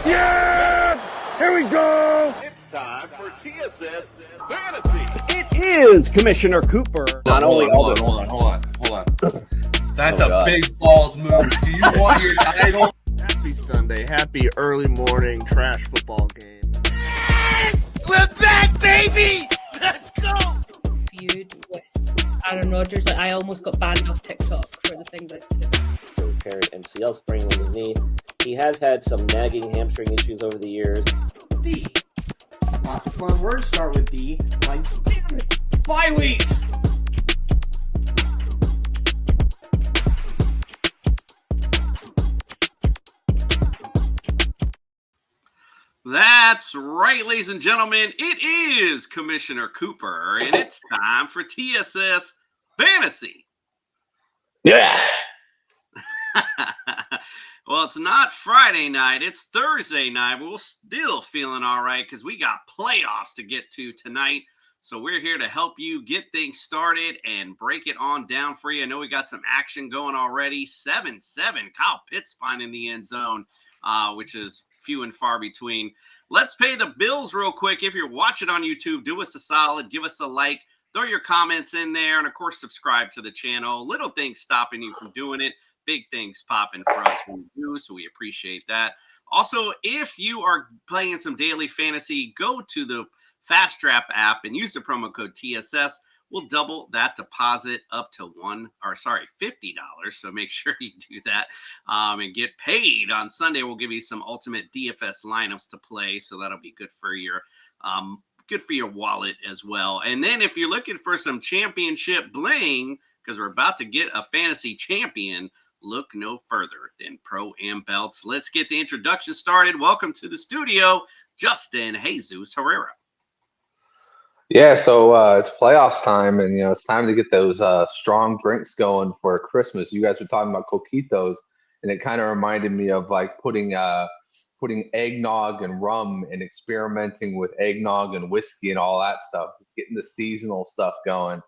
Yeah! Here we go! It's time for TSS Fantasy. It is Commissioner Cooper. Hold on. That's a big balls move. Do you want your title? Happy Sunday. Happy early morning trash football game. Yes! We're back, baby! Let's go! Feud with Aaron Rodgers. Like, I almost got banned off TikTok for the things I did. Apparent MCL sprain on his knee. He has had some nagging hamstring issues over the years. D. Lots of fun words start with D, like bye weeks. That's right, ladies and gentlemen. It is Commissioner Cooper, and it's time for TSS Fantasy. Yeah. Well, it's not Friday night. It's Thursday night. But we're still feeling all right because we got playoffs to get to tonight. So we're here to help you get things started and break it on down for you. I know we got some action going already. 7-7. Kyle Pitts finding the end zone, which is few and far between. Let's pay the bills real quick. If you're watching on YouTube, do us a solid. Give us a like. Throw your comments in there. And, of course, subscribe to the channel. Little things stopping you from doing it. Big things popping for us when we do, so we appreciate that. Also, if you are playing some daily fantasy, go to the Fast Trap app and use the promo code TSS. We'll double that deposit up to $50. So make sure you do that and get paid on Sunday. We'll give you some ultimate DFS lineups to play, so that'll be good for your wallet as well. And then if you're looking for some championship bling, because we're about to get a fantasy champion, look no further than Pro-Am Belts. Let's get the introduction started. Welcome to the studio, Justin Jesus Herrera. Yeah, so it's playoffs time, and it's time to get those strong drinks going for Christmas. You guys were talking about coquitos, and it kind of reminded me of like putting eggnog and rum and experimenting with eggnog and whiskey and all that stuff, getting the seasonal stuff going.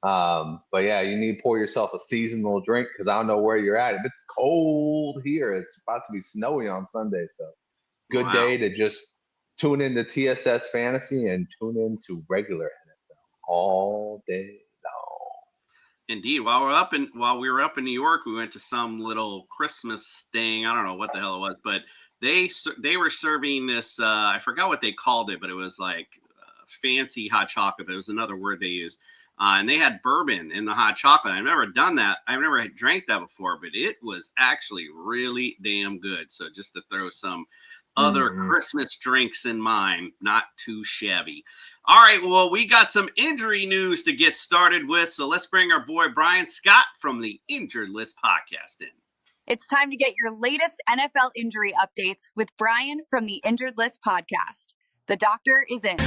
But yeah, you need to pour yourself a seasonal drink because I don't know where you're at. If it's cold here, it's about to be snowy on Sunday. So good day to just tune into TSS Fantasy and tune into regular NFL all day long. Indeed. While we were up in New York, we went to some little Christmas thing. I don't know what the hell it was, but they were serving this. I forgot what they called it, but it was like fancy hot chocolate. But it was another word they used. And they had bourbon in the hot chocolate. I've never done that. I've never drank that before, but it was actually really damn good. So just to throw some other Christmas drinks in mind, not too shabby. All right, well, we got some injury news to get started with. So let's bring our boy Brian Scott from the Injured List podcast in. It's time to get your latest NFL injury updates with Brian from the Injured List podcast. The doctor is in.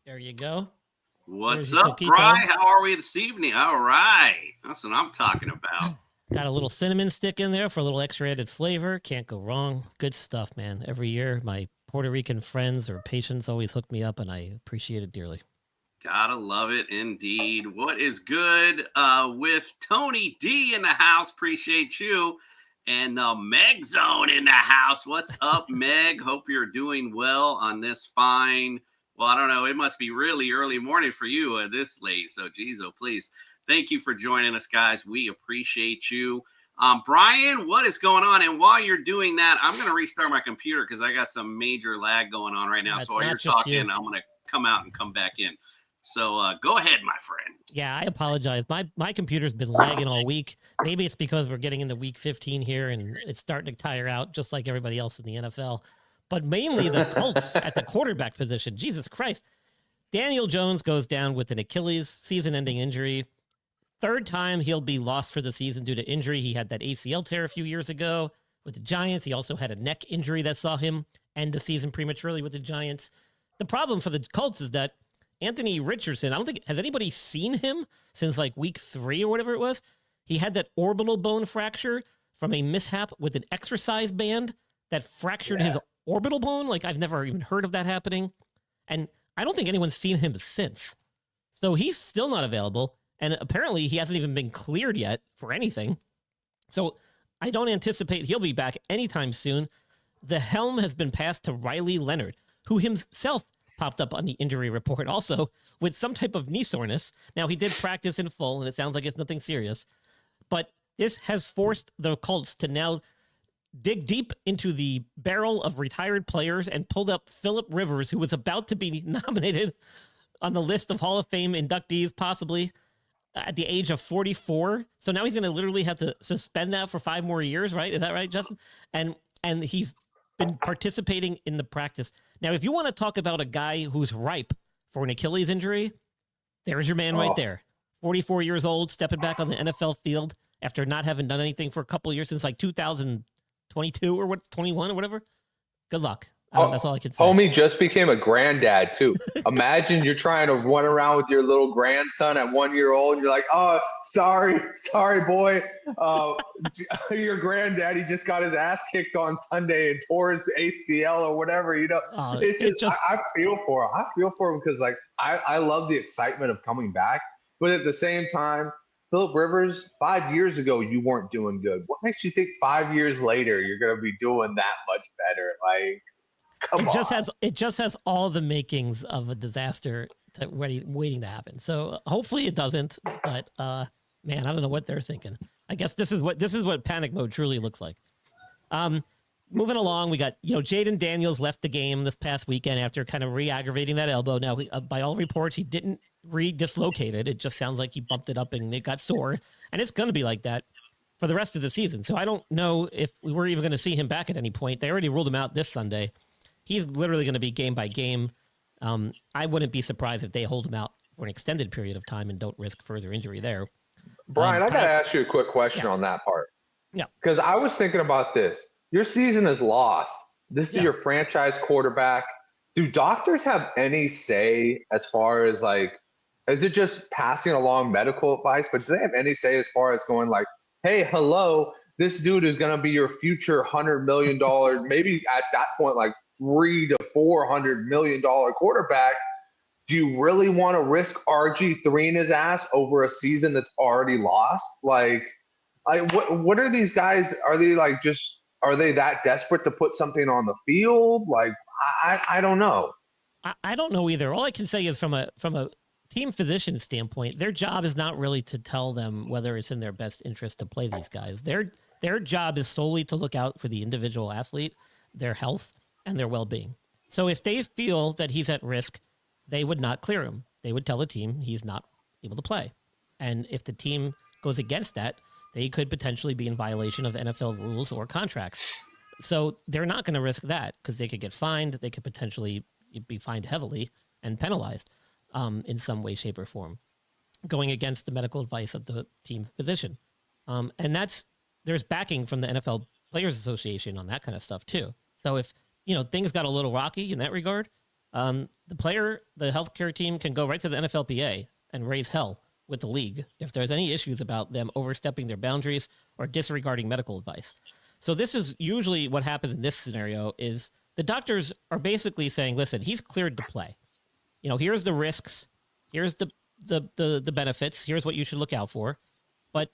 There you go. What's up, Brian? How are we this evening? All right. That's what I'm talking about. Got a little cinnamon stick in there for a little extra added flavor. Can't go wrong. Good stuff, man. Every year, my Puerto Rican friends or patients always hook me up, and I appreciate it dearly. Gotta love it indeed. What is good with Tony D in the house? Appreciate you. And the MEG Zone in the house. What's up, Meg? Hope you're doing well on this fine. Well, I don't know. It must be really early morning for you this late. So, geez, oh, please. Thank you for joining us, guys. We appreciate you. Brian, what is going on? And while you're doing that, I'm going to restart my computer because I got some major lag going on right now. So while you're talking, I'm going to come out and come back in. So go ahead, my friend. Yeah, I apologize. My computer's been lagging all week. Maybe it's because we're getting into week 15 here and it's starting to tire out just like everybody else in the NFL. But mainly the Colts at the quarterback position. Jesus Christ. Daniel Jones goes down with an Achilles season-ending injury. Third time he'll be lost for the season due to injury. He had that ACL tear a few years ago with the Giants. He also had a neck injury that saw him end the season prematurely with the Giants. The problem for the Colts is that Anthony Richardson, I don't think, has anybody seen him since like week 3 or whatever it was? He had that orbital bone fracture from a mishap with an exercise band that fractured his orbital bone. Like, I've never even heard of that happening. And I don't think anyone's seen him since. So he's still not available. And apparently he hasn't even been cleared yet for anything. So I don't anticipate he'll be back anytime soon. The helm has been passed to Riley Leonard, who himself popped up on the injury report also with some type of knee soreness. Now, he did practice in full, and it sounds like it's nothing serious. But this has forced the Colts to now dig deep into the barrel of retired players and pulled up Phillip Rivers, who was about to be nominated on the list of Hall of Fame inductees, possibly at the age of 44. So now he's going to literally have to suspend that for 5 more years, right? Is that right, Justin? And he's been participating in the practice. Now, if you want to talk about a guy who's ripe for an Achilles injury, there's your man right there. 44 years old, stepping back on the NFL field after not having done anything for a couple of years since like 2022 or 21 or whatever. Good luck. That's all I can say. Homie just became a granddad too. Imagine you're trying to run around with your little grandson at 1 year old and you're like, oh, sorry, boy. Your granddaddy just got his ass kicked on Sunday and tore his ACL or whatever, It's just I feel for him. I feel for him because like I love the excitement of coming back. But at the same time, Phillip Rivers, 5 years ago, you weren't doing good. What makes you think 5 years later you're going to be doing that much better? Like, it just has all the makings of a disaster waiting to happen. So hopefully it doesn't. But man, I don't know what they're thinking. I guess this is what panic mode truly looks like. Moving along, we got Jaden Daniels left the game this past weekend after kind of re-aggravating that elbow. Now, by all reports, he didn't re-dislocate it. It just sounds like he bumped it up and it got sore, and it's going to be like that for the rest of the season. So I don't know if we were even going to see him back at any point. They already ruled him out this Sunday. He's literally going to be game by game. I wouldn't be surprised if they hold him out for an extended period of time and don't risk further injury there. Brian, I got to ask you a quick question on that part. Yeah. Because I was thinking about this. Your season is lost. This is your franchise quarterback. Do doctors have any say as far as like, is it just passing along medical advice? But do they have any say as far as going like, hey, hello, this dude is going to be your future $100 million, maybe at that point, like $300 to $400 million quarterback. Do you really want to risk RG3 in his ass over a season that's already lost? Like, what are these guys? Are they that desperate to put something on the field? Like, I don't know. I don't know either. All I can say is from a team physician standpoint, their job is not really to tell them whether it's in their best interest to play these guys. Their job is solely to look out for the individual athlete, their health, and their well-being. So if they feel that he's at risk, they would not clear him. They would tell the team he's not able to play. And if the team goes against that, they could potentially be in violation of NFL rules or contracts. So they're not going to risk that because they could get fined. They could potentially be fined heavily and penalized in some way, shape, or form, going against the medical advice of the team physician. And there's backing from the NFL Players Association on that kind of stuff too. So if things got a little rocky in that regard, the healthcare team can go right to the NFLPA and raise hell with the league if there's any issues about them overstepping their boundaries or disregarding medical advice. So this is usually what happens in this scenario is the doctors are basically saying, listen, he's cleared to play. Here's the risks. Here's the benefits. Here's what you should look out for. But,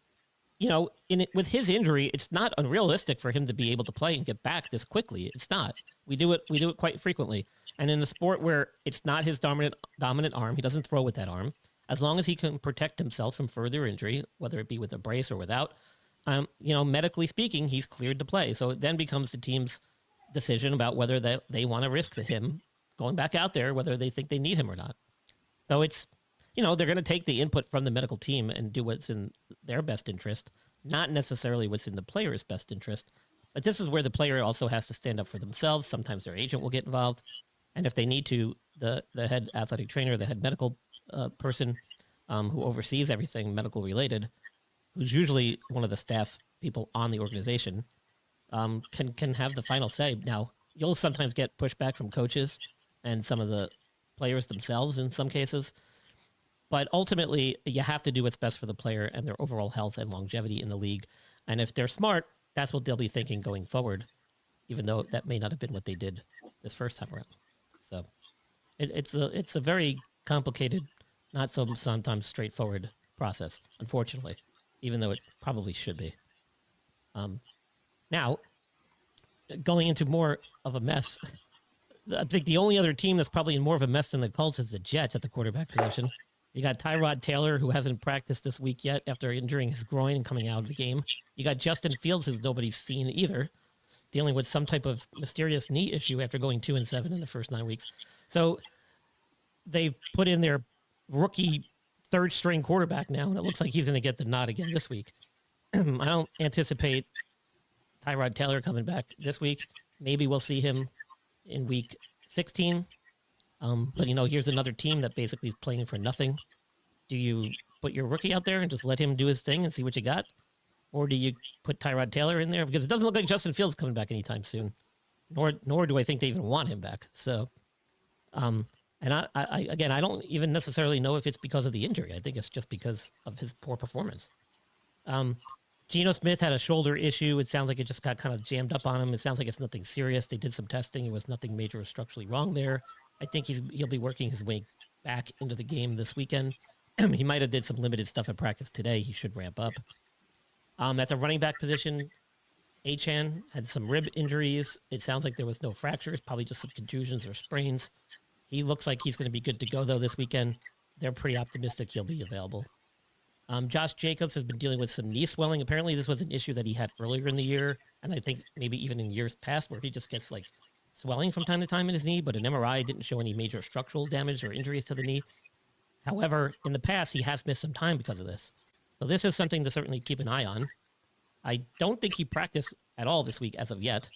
with his injury, it's not unrealistic for him to be able to play and get back this quickly. It's not. We do it quite frequently. And in a sport where it's not his dominant arm, he doesn't throw with that arm. As long as he can protect himself from further injury, whether it be with a brace or without, medically speaking, he's cleared to play. So it then becomes the team's decision about whether they want to risk him going back out there, whether they think they need him or not. So it's, they're going to take the input from the medical team and do what's in their best interest, not necessarily what's in the player's best interest. But this is where the player also has to stand up for themselves. Sometimes their agent will get involved. And if they need to, the head athletic trainer, the head medical person who oversees everything medical related, who's usually one of the staff people on the organization, can have the final say. Now, you'll sometimes get pushback from coaches and some of the players themselves in some cases, but ultimately you have to do what's best for the player and their overall health and longevity in the league. And if they're smart, that's what they'll be thinking going forward, even though that may not have been what they did this first time around. So it's a very complicated, not so sometimes straightforward process, unfortunately, even though it probably should be. Now, going into more of a mess, I think the only other team that's probably in more of a mess than the Colts is the Jets at the quarterback position. You got Tyrod Taylor, who hasn't practiced this week yet after injuring his groin and coming out of the game. You got Justin Fields, who nobody's seen either, dealing with some type of mysterious knee issue after going 2-7 in the first 9 weeks. So they put in their rookie third-string quarterback now, and it looks like he's going to get the nod again this week. I don't anticipate Tyrod Taylor coming back this week. Maybe we'll see him in week 16. But, here's another team that basically is playing for nothing. Do you put your rookie out there and just let him do his thing and see what you got? Or do you put Tyrod Taylor in there? Because it doesn't look like Justin Fields coming back anytime soon. Nor do I think they even want him back. So, and I don't even necessarily know if it's because of the injury. I think it's just because of his poor performance. Geno Smith had a shoulder issue. It sounds like it just got kind of jammed up on him. It sounds like it's nothing serious. They did some testing. It was nothing major or structurally wrong there. I think he'll be working his way back into the game this weekend. He might have did some limited stuff at practice today. He should ramp up. At the running back position, Achane had some rib injuries. It sounds like there was no fractures, probably just some contusions or sprains. He looks like he's going to be good to go, though, this weekend. They're pretty optimistic he'll be available. Josh Jacobs has been dealing with some knee swelling. Apparently, this was an issue that he had earlier in the year, and I think maybe even in years past, where he just gets swelling from time to time in his knee, but an MRI didn't show any major structural damage or injuries to the knee. However, in the past, he has missed some time because of this. So this is something to certainly keep an eye on. I don't think he practiced at all this week as of yet.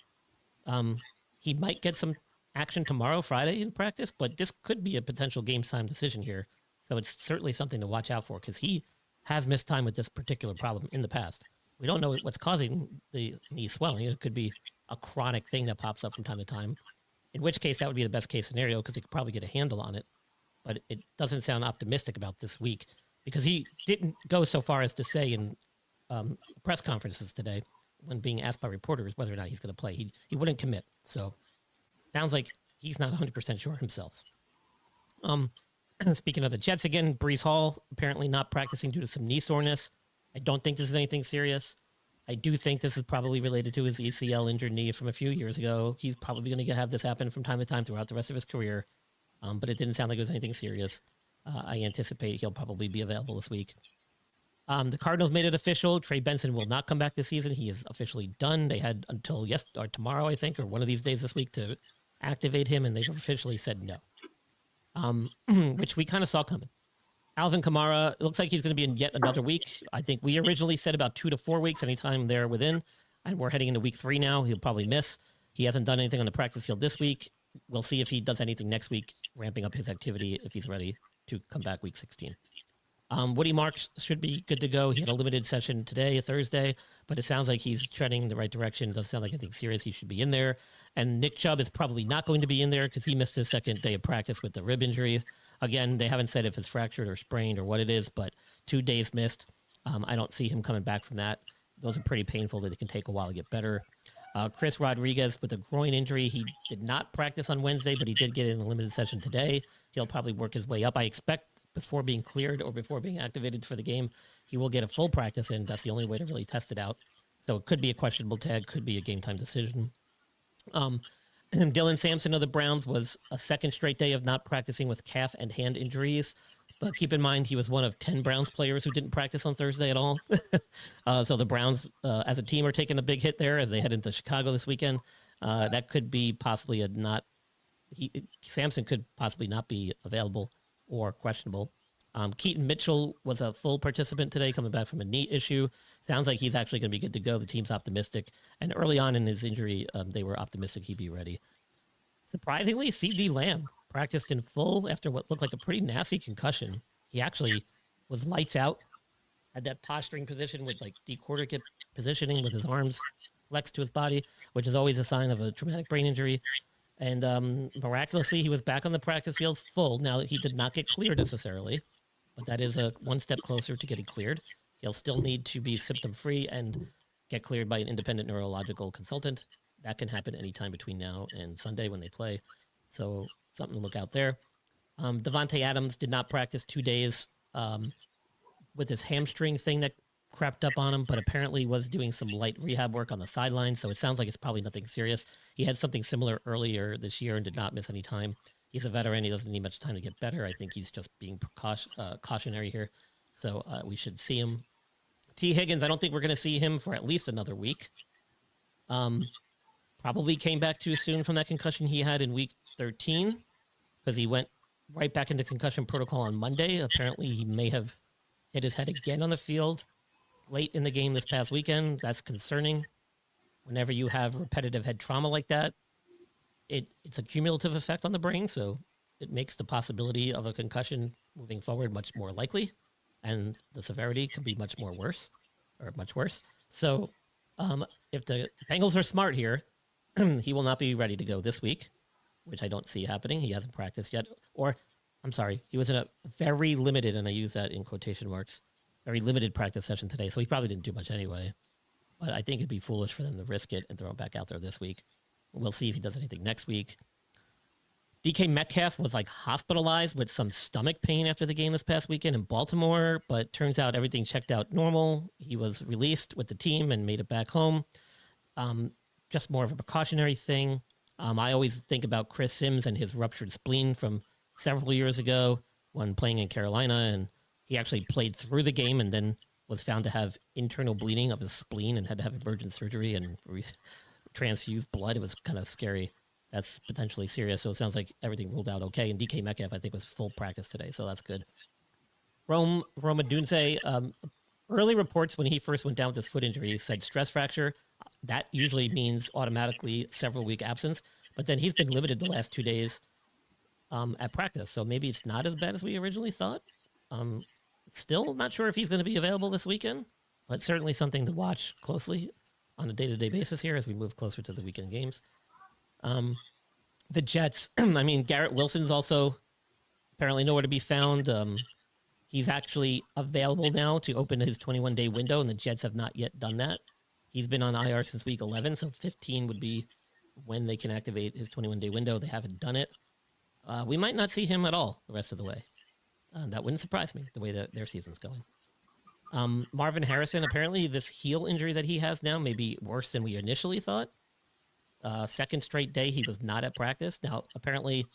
He might get some action tomorrow, Friday, in practice, but this could be a potential game time decision here. So it's certainly something to watch out for because he has missed time with this particular problem in the past. We don't know what's causing the knee swelling. It could be a chronic thing that pops up from time to time, in which case that would be the best case scenario because he could probably get a handle on it. But it doesn't sound optimistic about this week because he didn't go so far as to say in press conferences today when being asked by reporters whether or not he's going to play. He wouldn't commit. So sounds like he's not 100% sure himself. Speaking of the Jets again, Breece Hall apparently not practicing due to some knee soreness. I don't think this is anything serious. I do think this is probably related to his ACL injured knee from a few years ago. He's probably going to have this happen from time to time throughout the rest of his career, but it didn't sound like it was anything serious. I anticipate he'll probably be available this week. The Cardinals made it official. Trey Benson will not come back this season. He is officially done. They had until tomorrow, I think, or one of these days this week to activate him, and they've officially said no, which we kind of saw coming. Alvin Kamara, it looks like he's going to be in yet another week. I think we originally said about 2 to 4 weeks, anytime they're within, and we're heading into week 3 now. He'll probably miss. He hasn't done anything on the practice field this week. We'll see if he does anything next week, ramping up his activity if he's ready to come back week 16. Woody Marks should be good to go. He had a limited session today, Thursday, but it sounds like he's treading in the right direction. It doesn't sound like anything serious. He should be in there. And Nick Chubb is probably not going to be in there because he missed his second day of practice with the rib injury. Again, they haven't said if it's fractured or sprained or what it is, but 2 days missed. I don't see him coming back from that. Those are pretty painful that it can take a while to get better. Chris Rodriguez with a groin injury. He did not practice on Wednesday, but he did get in a limited session today. He'll probably work his way up. I expect before being cleared or before being activated for the game, he will get a full practice in. That's the only way to really test it out. So it could be a questionable tag, could be a game time decision. Dylan Sampson of the Browns was a second straight day of not practicing with calf and hand injuries. But keep in mind, he was one of 10 Browns players who didn't practice on Thursday at all. So the Browns, as a team, are taking a big hit there as they head into Chicago this weekend. That could be possibly Sampson could possibly not be available or questionable. Keaton Mitchell was a full participant today, coming back from a knee issue. Sounds like he's actually going to be good to go. The team's optimistic. And early on in his injury, they were optimistic he'd be ready. Surprisingly, C.D. Lamb practiced in full after what looked like a pretty nasty concussion. He actually was lights out, had that posturing position with decorticate positioning with his arms flexed to his body, which is always a sign of a traumatic brain injury. And miraculously, he was back on the practice field full. Now, he did not get cleared necessarily, but that is one step closer to getting cleared. He'll still need to be symptom-free and get cleared by an independent neurological consultant. That can happen anytime between now and Sunday when they play. So something to look out there. Devontae Adams did not practice 2 days. with this hamstring thing that crept up on him, but apparently was doing some light rehab work on the sideline. So it sounds like it's probably nothing serious. He had something similar earlier this year and did not miss any time. He's a veteran. He doesn't need much time to get better. I think he's just being cautionary here. So we should see him. T. Higgins, I don't think we're going to see him for at least another week. Probably came back too soon from that concussion he had in week 13 because he went right back into concussion protocol on Monday. Apparently, he may have hit his head again on the field late in the game this past weekend. That's concerning. Whenever you have repetitive head trauma like that, it's a cumulative effect on the brain, so it makes the possibility of a concussion moving forward much more likely, and the severity could be much worse. So if the Bengals are smart here, he will not be ready to go this week, which I don't see happening. He hasn't practiced yet. Or, I'm sorry, he was in a very limited, and I use that in quotation marks, very limited practice session today, so he probably didn't do much anyway. But I think it'd be foolish for them to risk it and throw him back out there this week. We'll see if he does anything next week. DK Metcalf was hospitalized with some stomach pain after the game this past weekend in Baltimore, but turns out everything checked out normal. He was released with the team and made it back home. Just more of a precautionary thing. I always think about Chris Sims and his ruptured spleen from several years ago when playing in Carolina, and he actually played through the game and then was found to have internal bleeding of his spleen and had to have emergent surgery and transfuse blood. It was kind of scary. That's potentially serious. So it sounds like everything ruled out okay. And DK Metcalf, I think, was full practice today, so that's good. Rome Odunze, early reports when he first went down with his foot injury said stress fracture. That usually means automatically several week absence, but then he's been limited the last 2 days at practice. So maybe it's not as bad as we originally thought. Still not sure if he's going to be available this weekend, but certainly something to watch closely on a day-to-day basis here as we move closer to the weekend games. The Jets, I mean, Garrett Wilson's also apparently nowhere to be found. He's actually available now to open his 21-day window, and the Jets have not yet done that. He's been on IR since week 11, so 15 would be when they can activate his 21-day window. They haven't done it. We might not see him at all the rest of the way. That wouldn't surprise me, the way that their season's going. Marvin Harrison, apparently this heel injury that he has now may be worse than we initially thought. Second straight day he was not at practice. Now, apparently,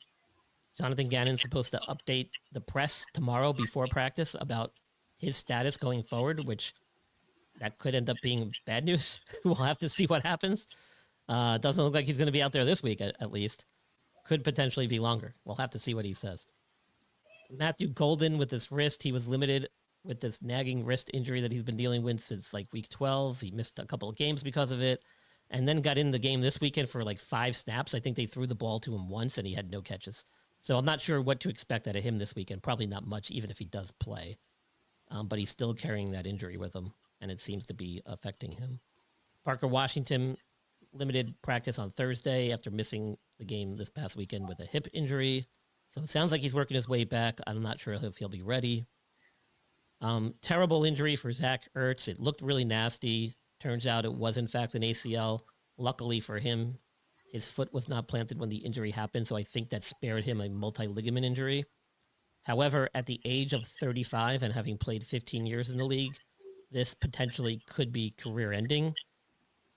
Jonathan Gannon's supposed to update the press tomorrow before practice about his status going forward, which that could end up being bad news. We'll have to see what happens. Doesn't look like he's going to be out there this week, at least. Could potentially be longer. We'll have to see what he says. Matthew Golden with his wrist, he was limited with this nagging wrist injury that he's been dealing with since week 12. He missed a couple of games because of it, and then got in the game this weekend for 5 snaps. I think they threw the ball to him once, and he had no catches. So I'm not sure what to expect out of him this weekend. Probably not much, even if he does play. But he's still carrying that injury with him, and it seems to be affecting him. Parker Washington, limited practice on Thursday after missing the game this past weekend with a hip injury. So it sounds like he's working his way back. I'm not sure if he'll be ready. Terrible injury for Zach Ertz. It looked really nasty. Turns out it was, in fact, an ACL. Luckily for him, his foot was not planted when the injury happened, so I think that spared him a multi-ligament injury. However, at the age of 35 and having played 15 years in the league, this potentially could be career-ending.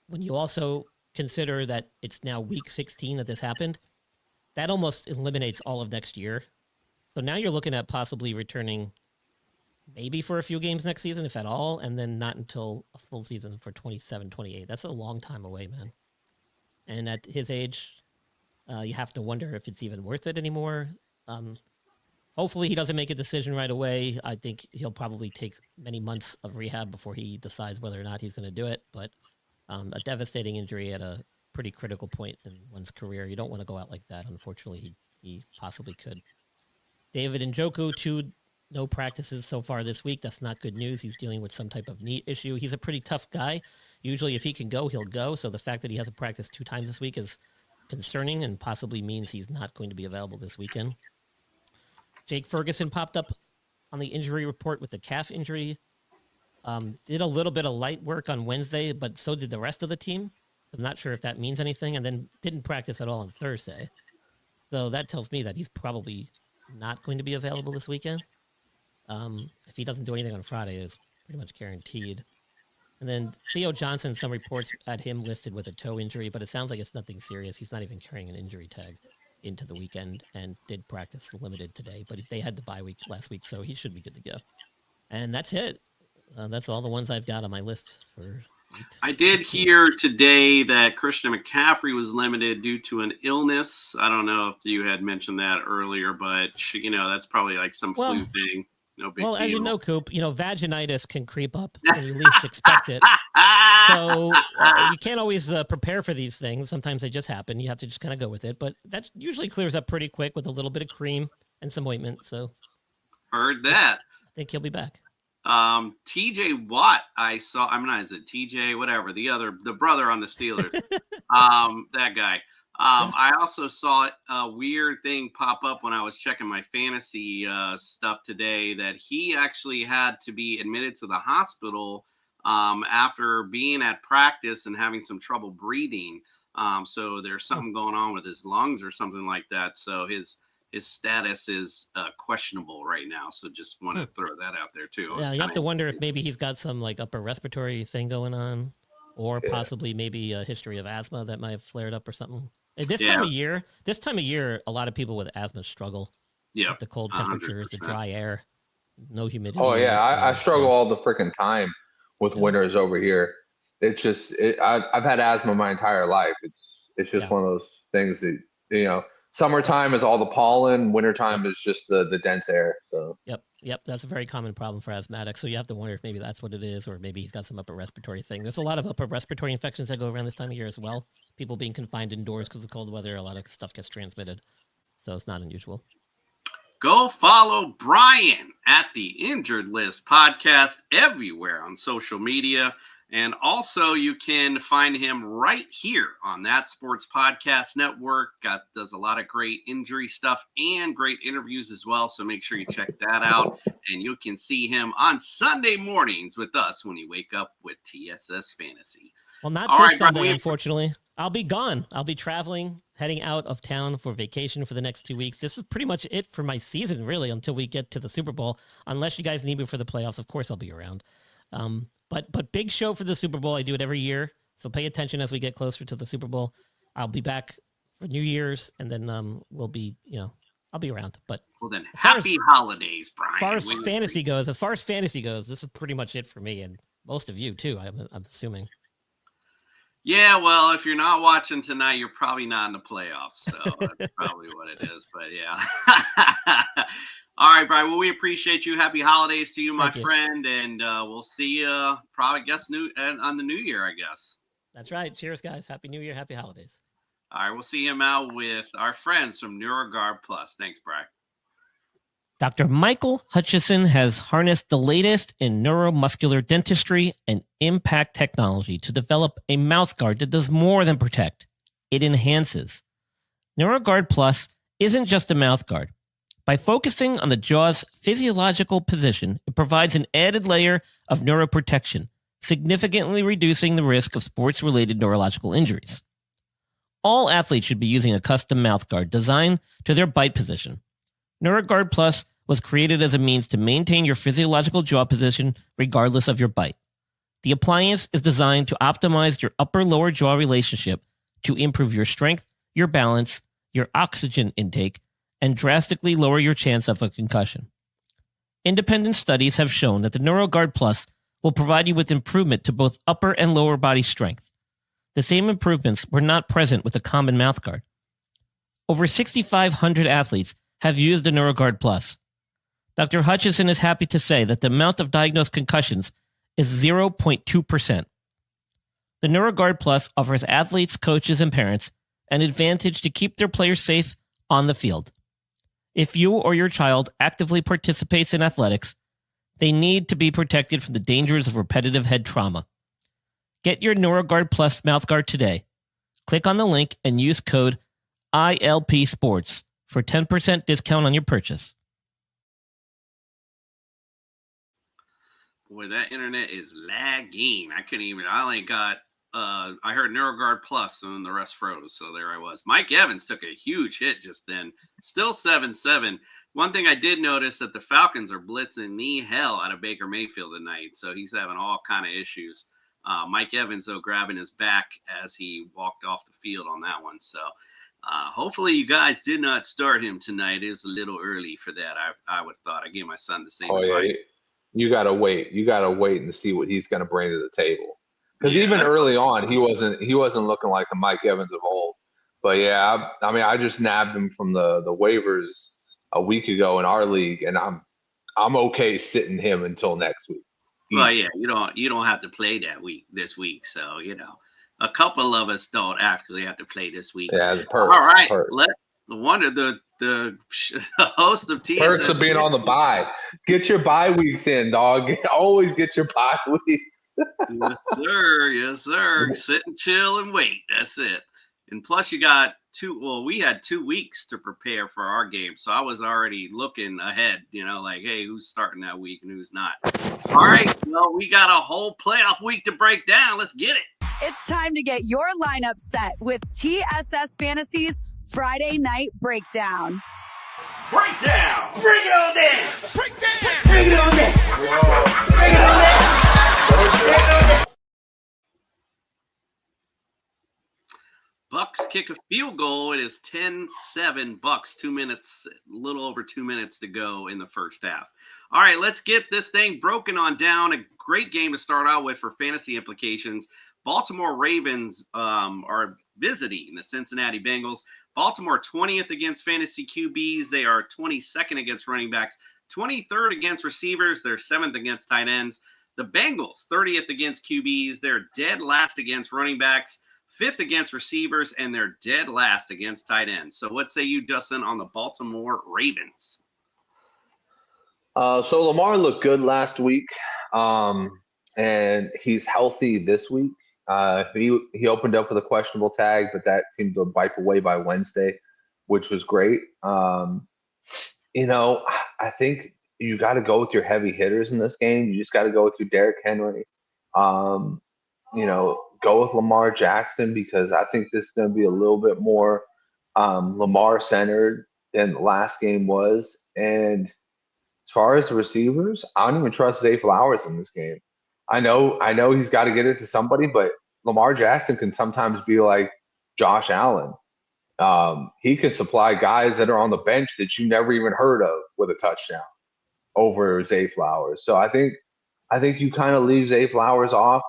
When you also consider that it's now week 16 that this happened, that almost eliminates all of next year. So now you're looking at possibly returning maybe for a few games next season, if at all, and then not until a full season for 27, 28. That's a long time away, man. And at his age, you have to wonder if it's even worth it anymore. Hopefully he doesn't make a decision right away. I think he'll probably take many months of rehab before he decides whether or not he's going to do it. But a devastating injury at a pretty critical point in one's career. You don't want to go out like that. Unfortunately, he possibly could. David Njoku, no practices so far this week. That's not good news. He's dealing with some type of knee issue. He's a pretty tough guy. Usually if he can go, he'll go. So the fact that he hasn't practiced 2 times this week is concerning and possibly means he's not going to be available this weekend. Jake Ferguson popped up on the injury report with the calf injury. Did a little bit of light work on Wednesday, but so did the rest of the team. I'm not sure if that means anything, and then didn't practice at all on Thursday. So that tells me that he's probably not going to be available this weekend. If he doesn't do anything on Friday, it's pretty much guaranteed. And then Theo Johnson, some reports had him listed with a toe injury, but it sounds like it's nothing serious. He's not even carrying an injury tag into the weekend and did practice limited today, but they had the bye week last week, so he should be good to go. And that's it. That's all the ones I've got on my list for weeks. I did hear today that Christian McCaffrey was limited due to an illness. I don't know if you had mentioned that earlier, but that's probably like some flu thing. No big deal. As you know, Coop, vaginitis can creep up when you least expect it. So you can't always prepare for these things. Sometimes they just happen. You have to just kind of go with it. But that usually clears up pretty quick with a little bit of cream and some ointment. So heard that. I think he'll be back. TJ Watt, I saw. Is it TJ? Whatever. The brother on the Steelers. That guy. I also saw a weird thing pop up when I was checking my fantasy stuff today that he actually had to be admitted to the hospital after being at practice and having some trouble breathing. So there's something going on with his lungs or something like that. So his status is questionable right now. So just want to throw that out there too. Yeah, you have to wonder if maybe he's got some like upper respiratory thing going on, or possibly maybe a history of asthma that might have flared up or something. This time of year, a lot of people with asthma struggle. Yeah, with the cold temperatures, 100%. The dry air, no humidity. Oh yeah, I struggle all the freaking time with winters over here. It's just I've had asthma my entire life. It's just one of those things that summertime is all the pollen, wintertime is just the dense air. So Yep, that's a very common problem for asthmatics. So you have to wonder if maybe that's what it is, or maybe he's got some upper respiratory thing. There's a lot of upper respiratory infections that go around this time of year as well. People being confined indoors because of cold weather, a lot of stuff gets transmitted. So it's not unusual. Go follow Brian at the Injured List podcast everywhere on social media. And also you can find him right here on That Sports Podcast Network. Does a lot of great injury stuff and great interviews as well. So make sure you check that out. And you can see him on Sunday mornings with us when you wake up with TSS Fantasy. Well, not this Sunday, unfortunately. I'll be gone. I'll be traveling, heading out of town for vacation for the next 2 weeks. This is pretty much it for my season, really, until we get to the Super Bowl. Unless you guys need me for the playoffs, of course I'll be around. But big show for the Super Bowl. I do it every year, so pay attention as we get closer to the Super Bowl. I'll be back for New Year's, and then we'll be, I'll be around. But then happy holidays, Brian. As far as fantasy goes, this is pretty much it for me, and most of you too. I'm assuming. Yeah, well, if you're not watching tonight, you're probably not in the playoffs, so that's probably what it is. But yeah. All right, Brian. Well, we appreciate you. Happy holidays to you, my friend, and we'll see you probably on the New Year, I guess. That's right. Cheers, guys. Happy New Year. Happy holidays. All right, we'll see him out with our friends from NeuroGuard Plus. Thanks, Brian. Dr. Michael Hutchison has harnessed the latest in neuromuscular dentistry and impact technology to develop a mouthguard that does more than protect. It enhances. NeuroGuard Plus isn't just a mouthguard. By focusing on the jaw's physiological position, it provides an added layer of neuroprotection, significantly reducing the risk of sports-related neurological injuries. All athletes should be using a custom mouthguard designed to their bite position. NeuroGuard Plus was created as a means to maintain your physiological jaw position regardless of your bite. The appliance is designed to optimize your upper-lower jaw relationship to improve your strength, your balance, your oxygen intake, and drastically lower your chance of a concussion. Independent studies have shown that the NeuroGuard Plus will provide you with improvement to both upper and lower body strength. The same improvements were not present with a common mouthguard. Over 6,500 athletes have used the NeuroGuard Plus. Dr. Hutchison is happy to say that the amount of diagnosed concussions is 0.2%. The NeuroGuard Plus offers athletes, coaches, and parents an advantage to keep their players safe on the field. If you or your child actively participates in athletics, they need to be protected from the dangers of repetitive head trauma. Get your NeuroGuard Plus mouthguard today. Click on the link and use code ILP Sports for 10% discount on your purchase. Boy, that internet is lagging. I only got I heard NeuroGuard Plus, and then the rest froze. So there I was. Mike Evans took a huge hit just then. Still 7-7. One thing I did notice that the Falcons are blitzing the hell out of Baker Mayfield tonight. So he's having all kind of issues. Mike Evans, though, grabbing his back as he walked off the field on that one. So hopefully you guys did not start him tonight. It was a little early for that. I would have thought. I gave my son the same advice. Yeah. You got to wait. You got to wait and see what he's going to bring to the table. Because even early on, he wasn't looking like the Mike Evans of old. But yeah, I mean, I just nabbed him from the waivers a week ago in our league, and I'm okay sitting him until next week. Well, yeah, you don't have to play this week, so a couple of us don't actually have to play this week. Yeah, it's perfect. All right, one of the host of TSS. Perks of being on the bye. Get your bye weeks in, dog. Always get your bye weeks. Yes, sir. Yes, sir. Sit and chill and wait. That's it. And plus, you got we had 2 weeks to prepare for our game. So I was already looking ahead, like, hey, who's starting that week and who's not. All right. Well, we got a whole playoff week to break down. Let's get it. It's time to get your lineup set with TSS Fantasy's Friday Night Breakdown. Breakdown. Bring it on down. Breakdown. Bring it on down. Bring it on down. Bucks kick a field goal. It is 10-7 Bucks. 2 minutes, a little over 2 minutes to go in the first half. All right, let's get this thing broken on down. A great game to start out with for fantasy implications. Baltimore Ravens are visiting the Cincinnati Bengals. Baltimore 20th against fantasy QBs. They are 22nd against running backs, 23rd against receivers. They're 7th against tight ends. The Bengals 30th against QBs. They're dead last against running backs, 5th against receivers, and they're dead last against tight ends. So what say you, Justin, on the Baltimore Ravens? So Lamar looked good last week, and he's healthy this week. He opened up with a questionable tag, but that seemed to wipe away by Wednesday, which was great. I think you got to go with your heavy hitters in this game. You just got to go with your Derrick Henry. Go with Lamar Jackson, because I think this is going to be a little bit more Lamar centered than the last game was. And as far as the receivers, I don't even trust Zay Flowers in this game. I know he's got to get it to somebody, but Lamar Jackson can sometimes be like Josh Allen. He can supply guys that are on the bench that you never even heard of with a touchdown over Zay Flowers. So I think you kind of leave Zay Flowers off.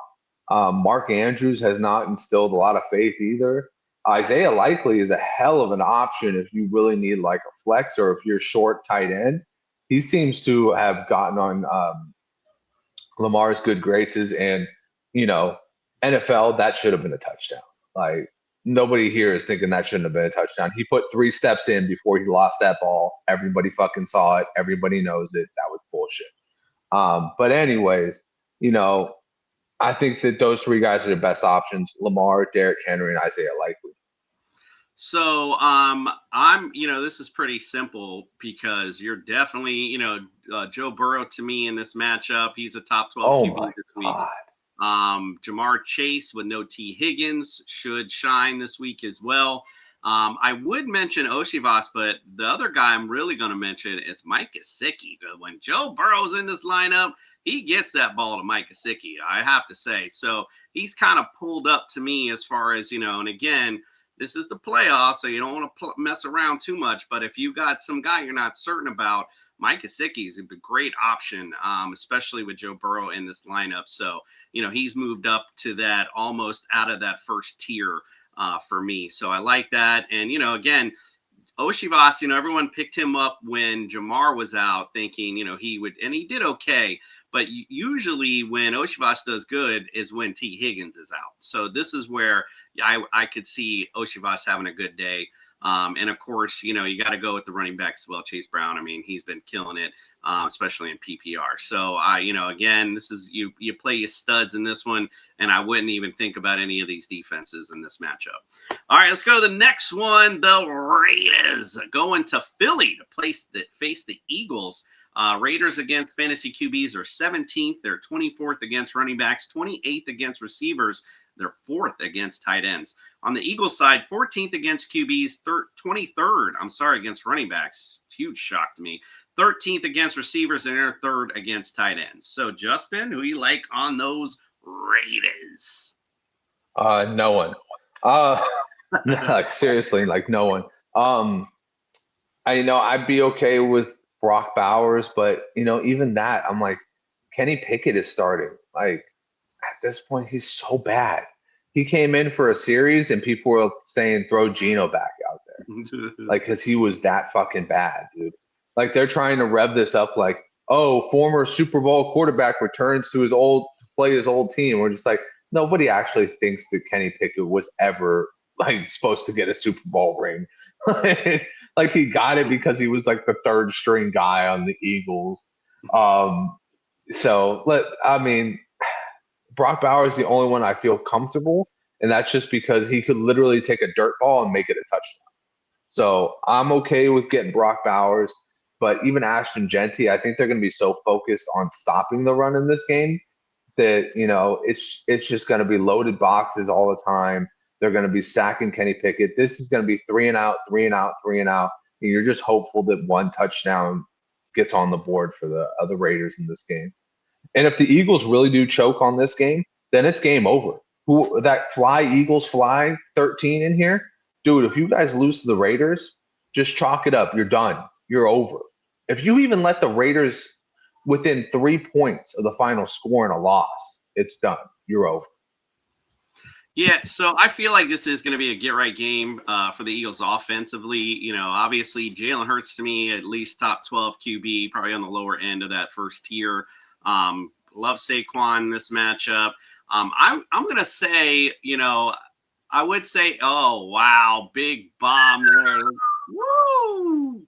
Mark Andrews has not instilled a lot of faith either. Isaiah Likely is a hell of an option if you really need like a flex, or if you're short tight end. He seems to have gotten on Lamar's good graces, and NFL, that should have been a touchdown. Like, nobody here is thinking that shouldn't have been a touchdown. He put 3 steps in before he lost that ball. Everybody fucking saw it. Everybody knows it. That was bullshit. But anyways, I think that those 3 guys are the best options: Lamar, Derrick Henry, and Isaiah Likely. So this is pretty simple, because you're definitely, Joe Burrow to me in this matchup. He's a top 12 QB this week. Jamar Chase with no T. Higgins should shine this week as well. I would mention Oshivas, but the other guy I'm really going to mention is Mike Gesicki. When Joe Burrow's in this lineup, he gets that ball to Mike Gesicki, I have to say. So he's kind of pulled up to me as far as, and again, this is the playoffs, so you don't want to mess around too much. But if you got some guy you're not certain about, Mike Gesicki is a great option, especially with Joe Burrow in this lineup. So, he's moved up to that, almost out of that first tier for me. So I like that. And, again, Oshivas, everyone picked him up when Jamar was out, thinking, he would, and he did okay. But usually when Oshivas does good is when T. Higgins is out. So this is where I could see Oshivas having a good day. And of course, you got to go with the running back as well, Chase Brown. I mean, he's been killing it, especially in PPR. So, again, this is you play your studs in this one, and I wouldn't even think about any of these defenses in this matchup. All right, let's go to the next one. The Raiders going to Philly to face the Eagles. Raiders against fantasy QBs are 17th. They're 24th against running backs, 28th against receivers. They're 4th against tight ends. On the Eagles side, 14th against QBs, 23rd, against running backs. Huge shock to me. 13th against receivers, and they're 3rd against tight ends. So, Justin, who you like on those Raiders? No one. Like, seriously, like no one. I'd be okay with Brock Bowers, but even that, I'm like, Kenny Pickett is starting. Like, at this point, he's so bad. He came in for a series, and people were saying throw Geno back out there, like, because he was that fucking bad, dude. Like, they're trying to rev this up, like, oh, former Super Bowl quarterback returns to play his old team. We're just like, nobody actually thinks that Kenny Pickett was ever like supposed to get a Super Bowl ring. Like, he got it because he was like the 3rd string guy on the Eagles. Brock Bowers is the only one I feel comfortable, and that's just because he could literally take a dirt ball and make it a touchdown. So I'm okay with getting Brock Bowers, but even Ashton Genty, I think they're going to be so focused on stopping the run in this game that, it's just going to be loaded boxes all the time. They're going to be sacking Kenny Pickett. This is going to be 3 and out, 3 and out, 3 and out. And you're just hopeful that one touchdown gets on the board for the other Raiders in this game. And if the Eagles really do choke on this game, then it's game over. That Eagles fly 13 in here, dude, if you guys lose to the Raiders, just chalk it up. You're done. You're over. If you even let the Raiders within 3 points of the final score in a loss, it's done. You're over. Yeah, so I feel like this is going to be a get-right game for the Eagles offensively. Obviously, Jalen Hurts, to me, at least top 12 QB, probably on the lower end of that first tier. Love Saquon in this matchup. I'm going to say, I would say, oh, wow, big bomb there. Woo!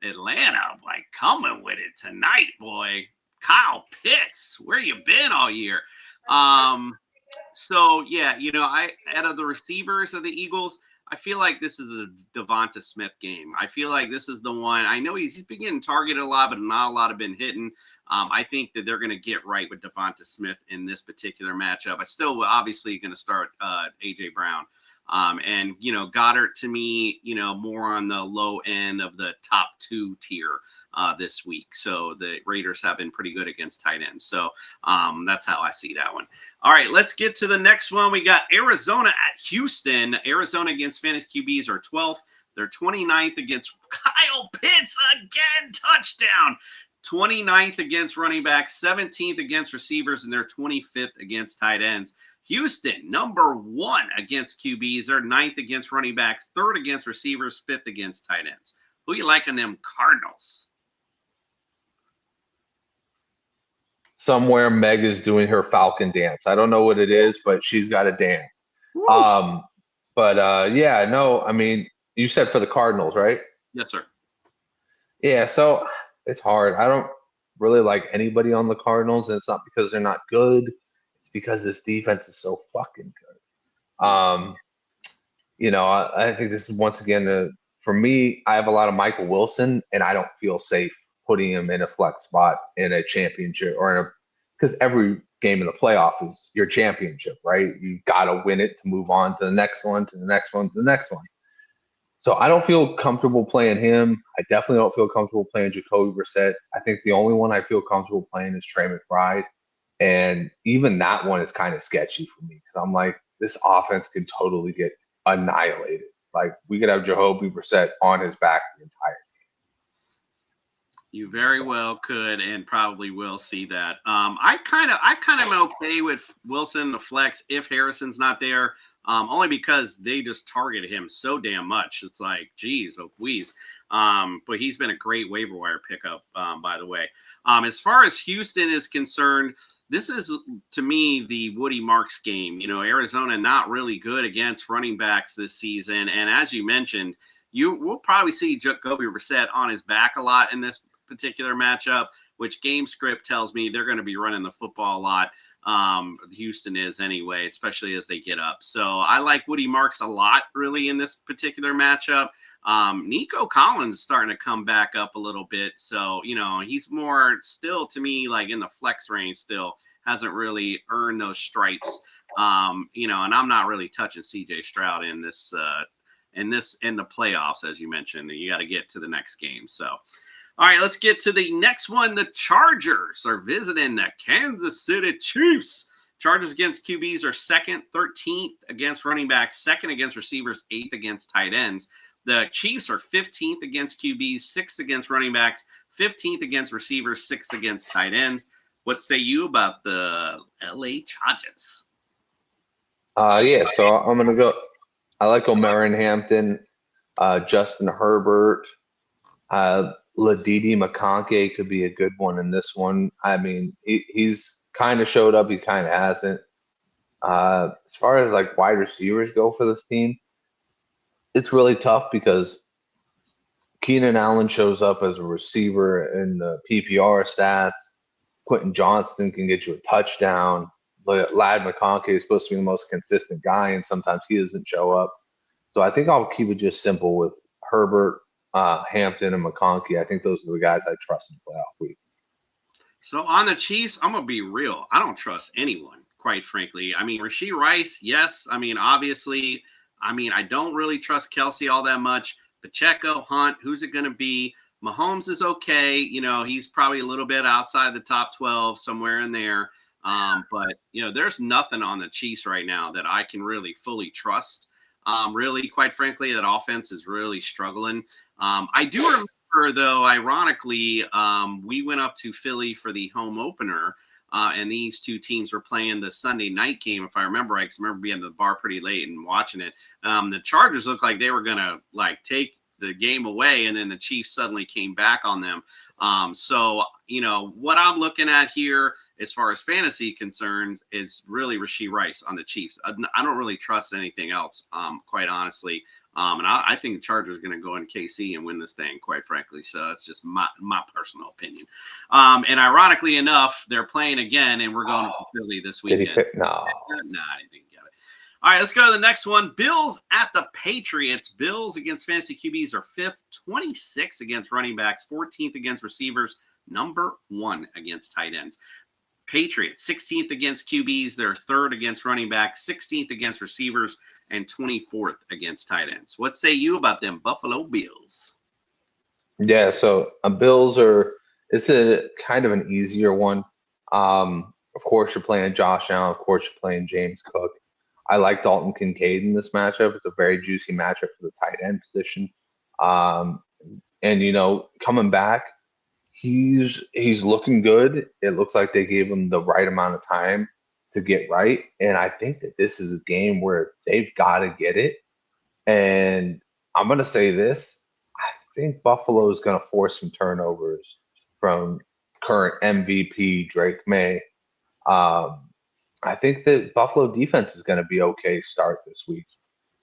Atlanta, like, coming with it tonight, boy. Kyle Pitts, where you been all year? So, yeah, out of the receivers of the Eagles, I feel like this is a Devonta Smith game. I feel like this is the one. I know he's been getting targeted a lot, but not a lot have been hitting. I think that they're going to get right with Devonta Smith in this particular matchup. I still obviously going to start A.J. Brown. And Goddard, to me, more on the low end of the top 2 tier this week. So the Raiders have been pretty good against tight ends. So that's how I see that one. All right, let's get to the next one. We got Arizona at Houston. Arizona against fantasy QBs are 12th. They're 29th against Kyle Pitts again, touchdown. 29th against running backs, 17th against receivers, and they're 25th against tight ends. Houston, number 1 against QBs. They're 9th against running backs, 3rd against receivers, 5th against tight ends. Who you like on them Cardinals? Somewhere Meg is doing her Falcon dance. I don't know what it is, but she's got a dance. You said for the Cardinals, right? Yes, sir. Yeah, so it's hard. I don't really like anybody on the Cardinals, and it's not because they're not good. It's because this defense is so fucking good. I think this is once again, for me, I have a lot of Michael Wilson, and I don't feel safe putting him in a flex spot in a championship because every game in the playoff is your championship, right? You got to win it to move on to the next one, to the next one, to the next one. So I don't feel comfortable playing him. I definitely don't feel comfortable playing Jacoby Brissett. I think the only one I feel comfortable playing is Trey McBride. And even that one is kind of sketchy for me because I'm like, this offense could totally get annihilated. Like, we could have Jacoby Brissett on his back the entire game. You very well could and probably will see that. I kind of am okay with Wilson, the flex, if Harrison's not there. Only because they just target him so damn much. It's like, geez, oh please. But he's been a great waiver wire pickup, by the way. As far as Houston is concerned, this is, to me, the Woody Marks game. Arizona not really good against running backs this season. And as you mentioned, we'll probably see Jacoby Brissett on his back a lot in this particular matchup, which game script tells me they're going to be running the football a lot. Houston is anyway, especially as they get up. So I like Woody Marks a lot, really, in this particular matchup. Nico Collins is starting to come back up a little bit. So, he's more still, to me, like in the flex range still hasn't really earned those stripes. You know, and I'm not really touching CJ Stroud in this in the playoffs, as you mentioned. You got to get to the next game. So, all right, let's get to the next one. The Chargers are visiting the Kansas City Chiefs. Chargers against QBs are 2nd, 13th against running backs, 2nd against receivers, 8th against tight ends. The Chiefs are 15th against QBs, 6th against running backs, 15th against receivers, 6th against tight ends. What say you about the LA Chargers? Yeah, so I'm going to go. I like Omer and Hampton, Justin Herbert, Ladidi McConkey could be a good one in this one. I mean, he's kind of showed up. He kind of hasn't. As far as like wide receivers go for this team, it's really tough because Keenan Allen shows up as a receiver in the PPR stats. Quentin Johnston can get you a touchdown. Lad McConkey is supposed to be the most consistent guy, and sometimes he doesn't show up. So I think I'll keep it just simple with Herbert, Hampton, and McConkey. I think those are the guys I trust in playoff week. So on the Chiefs, I'm going to be real. I don't trust anyone, quite frankly. I mean, Rashee Rice, yes. I mean, obviously, I don't really trust Kelsey all that much. Pacheco, Hunt, who's it going to be? Mahomes is okay. You know, he's probably a little bit outside the top 12, somewhere in there. But, you know, there's nothing on the Chiefs right now that I can really fully trust. Really, quite frankly, that offense is really struggling. I do remember, though, ironically, we went up to Philly for the home opener, and these two teams were playing the Sunday night game, if I remember right, because I remember being at the bar pretty late and watching it. The Chargers looked like they were going to, like, take the game away, and then the Chiefs suddenly came back on them. So, you know, what I'm looking at here as far as fantasy concerned is really Rashee Rice on the Chiefs. I don't really trust anything else, quite honestly. And I think the Chargers are going to go in KC and win this thing, quite frankly. So it's just my personal opinion. And ironically enough, they're playing again, and we're going to Philly this weekend. No. I didn't get it. All right, let's go to the next one. Bills at the Patriots. Bills against fantasy QBs are 5th, 26th against running backs, 14th against receivers, number 1 against tight ends. Patriots, 16th against QBs. They're 3rd against running backs, 16th against receivers, and 24th against tight ends. What say you about them Buffalo Bills? Yeah, so Bills it's a kind of an easier one. Of course, you're playing Josh Allen. Of course, you're playing James Cook. I like Dalton Kincaid in this matchup. It's a very juicy matchup for the tight end position. And, you know, coming back, he's looking good. It looks like they gave him the right amount of time to get right. And I think that this is a game where they've got to get it. And I'm going to say this. I think Buffalo is going to force some turnovers from current MVP Drake May. I think that Buffalo defense is going to be okay start this week.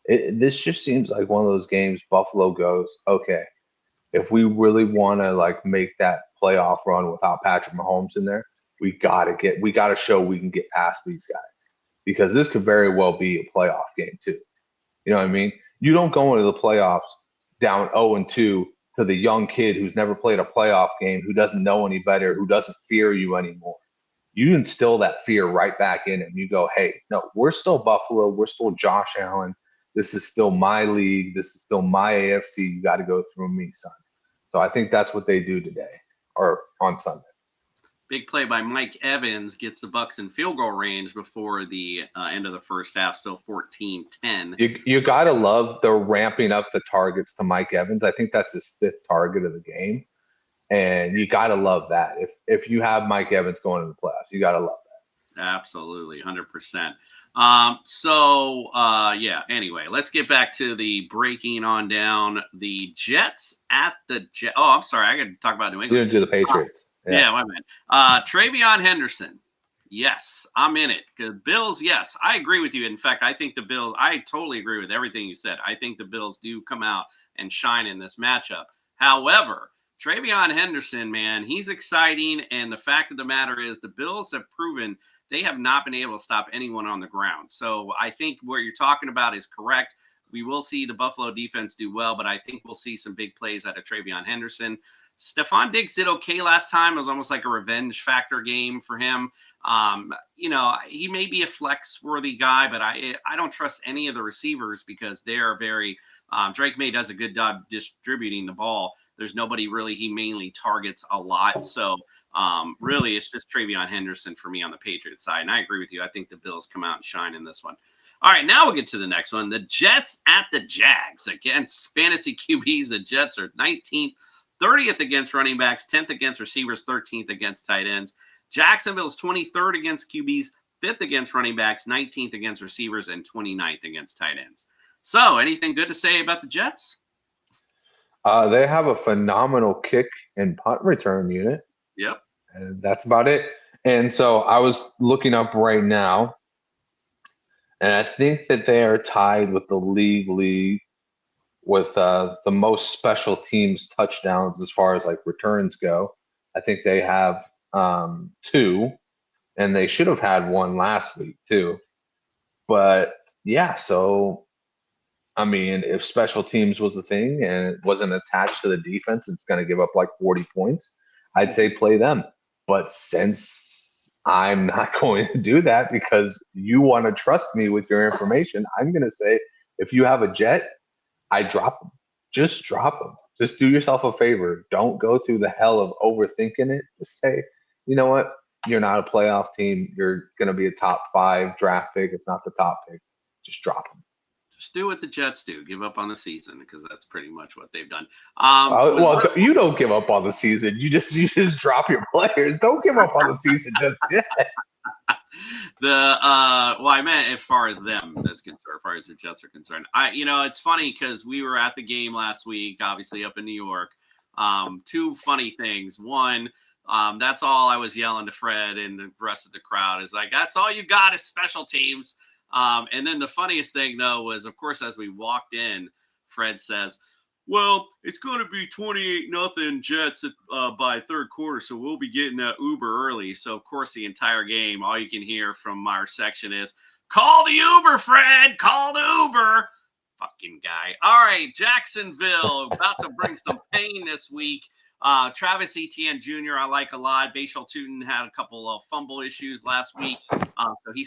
This just seems like one of those games Buffalo goes, okay, if we really want to like make that playoff run without Patrick Mahomes in there, we got to show we can get past these guys, because this could very well be a playoff game too. You know what I mean? You don't go into the playoffs down 0-2 to the young kid who's never played a playoff game, who doesn't know any better, who doesn't fear you anymore. You instill that fear right back in him. You go, hey, no, we're still Buffalo. We're still Josh Allen. This is still my league. This is still my AFC. You got to go through me, son. So I think that's what they do today or on Sunday. Big play by Mike Evans gets the Bucs in field goal range before the end of the first half, still 14-10. You got to love the ramping up the targets to Mike Evans. I think that's his 5th target of the game. And you got to love that. If you have Mike Evans going in the playoffs, you got to love that. Absolutely, 100%. Yeah, anyway, let's get back to the breaking on down. The Jets at the Jets. Oh, I'm sorry. I got to talk about New England. You didn't do the Patriots. Yeah, my man. TreVeyon Henderson. Yes, I'm in it. Bills, yes, I agree with you. In fact, I think the Bills, I totally agree with everything you said. I think the Bills do come out and shine in this matchup. However, TreVeyon Henderson, man, he's exciting. And the fact of the matter is the Bills have proven they have not been able to stop anyone on the ground. So I think what you're talking about is correct. we will see the Buffalo defense do well, but I think we'll see some big plays out of Travion Henderson. Stephon Diggs did okay last time. It was almost like a revenge factor game for him. He may be a flex-worthy guy, but I don't trust any of the receivers because they are very Drake May does a good job distributing the ball. There's nobody really he mainly targets a lot. So really, it's just Travion Henderson for me on the Patriots side. And I agree with you. I think the Bills come out and shine in this one. All right, now we'll get to the next one. The Jets at the Jags against fantasy QBs. The Jets are 19th. 30th against running backs, 10th against receivers, 13th against tight ends. Jacksonville's 23rd against QBs, 5th against running backs, 19th against receivers, and 29th against tight ends. So, anything good to say about the Jets? They have a phenomenal kick and punt return unit. Yep. And that's about it. And so I was looking up right now, and I think that they are tied with the league with the most special teams touchdowns as far as like returns go. I think they have 2, and they should have had 1 last week too. But yeah, so I mean, if special teams was a thing and it wasn't attached to the defense, it's going to give up like 40 points. I'd say play them. But since I'm not going to do that because you want to trust me with your information, I'm going to say if you have a Jet, I drop them. Just drop them. Just do yourself a favor. Don't go through the hell of overthinking it. Just say, you know what? You're not a playoff team. You're going to be a top 5 draft pick, if not the top pick. Just drop them. Just do what the Jets do. Give up on the season because that's pretty much what they've done. You don't give up on the season. You just drop your players. Don't give up on the season just yet. I meant as far as them is concerned, as far as the Jets are concerned. It's funny because we were at the game last week, obviously up in New York. 2 funny things. One, that's all I was yelling to Fred and the rest of the crowd is like, that's all you got is special teams. And then the funniest thing though was, of course, as we walked in, Fred says, well, it's going to be 28-0 Jets by third quarter, so we'll be getting that Uber early. So, of course, the entire game, all you can hear from our section is, call the Uber, Fred! Call the Uber! Fucking guy. All right, Jacksonville, about to bring some pain this week. Travis Etienne Jr., I like a lot. Bashal Tootin had a couple of fumble issues last week, so he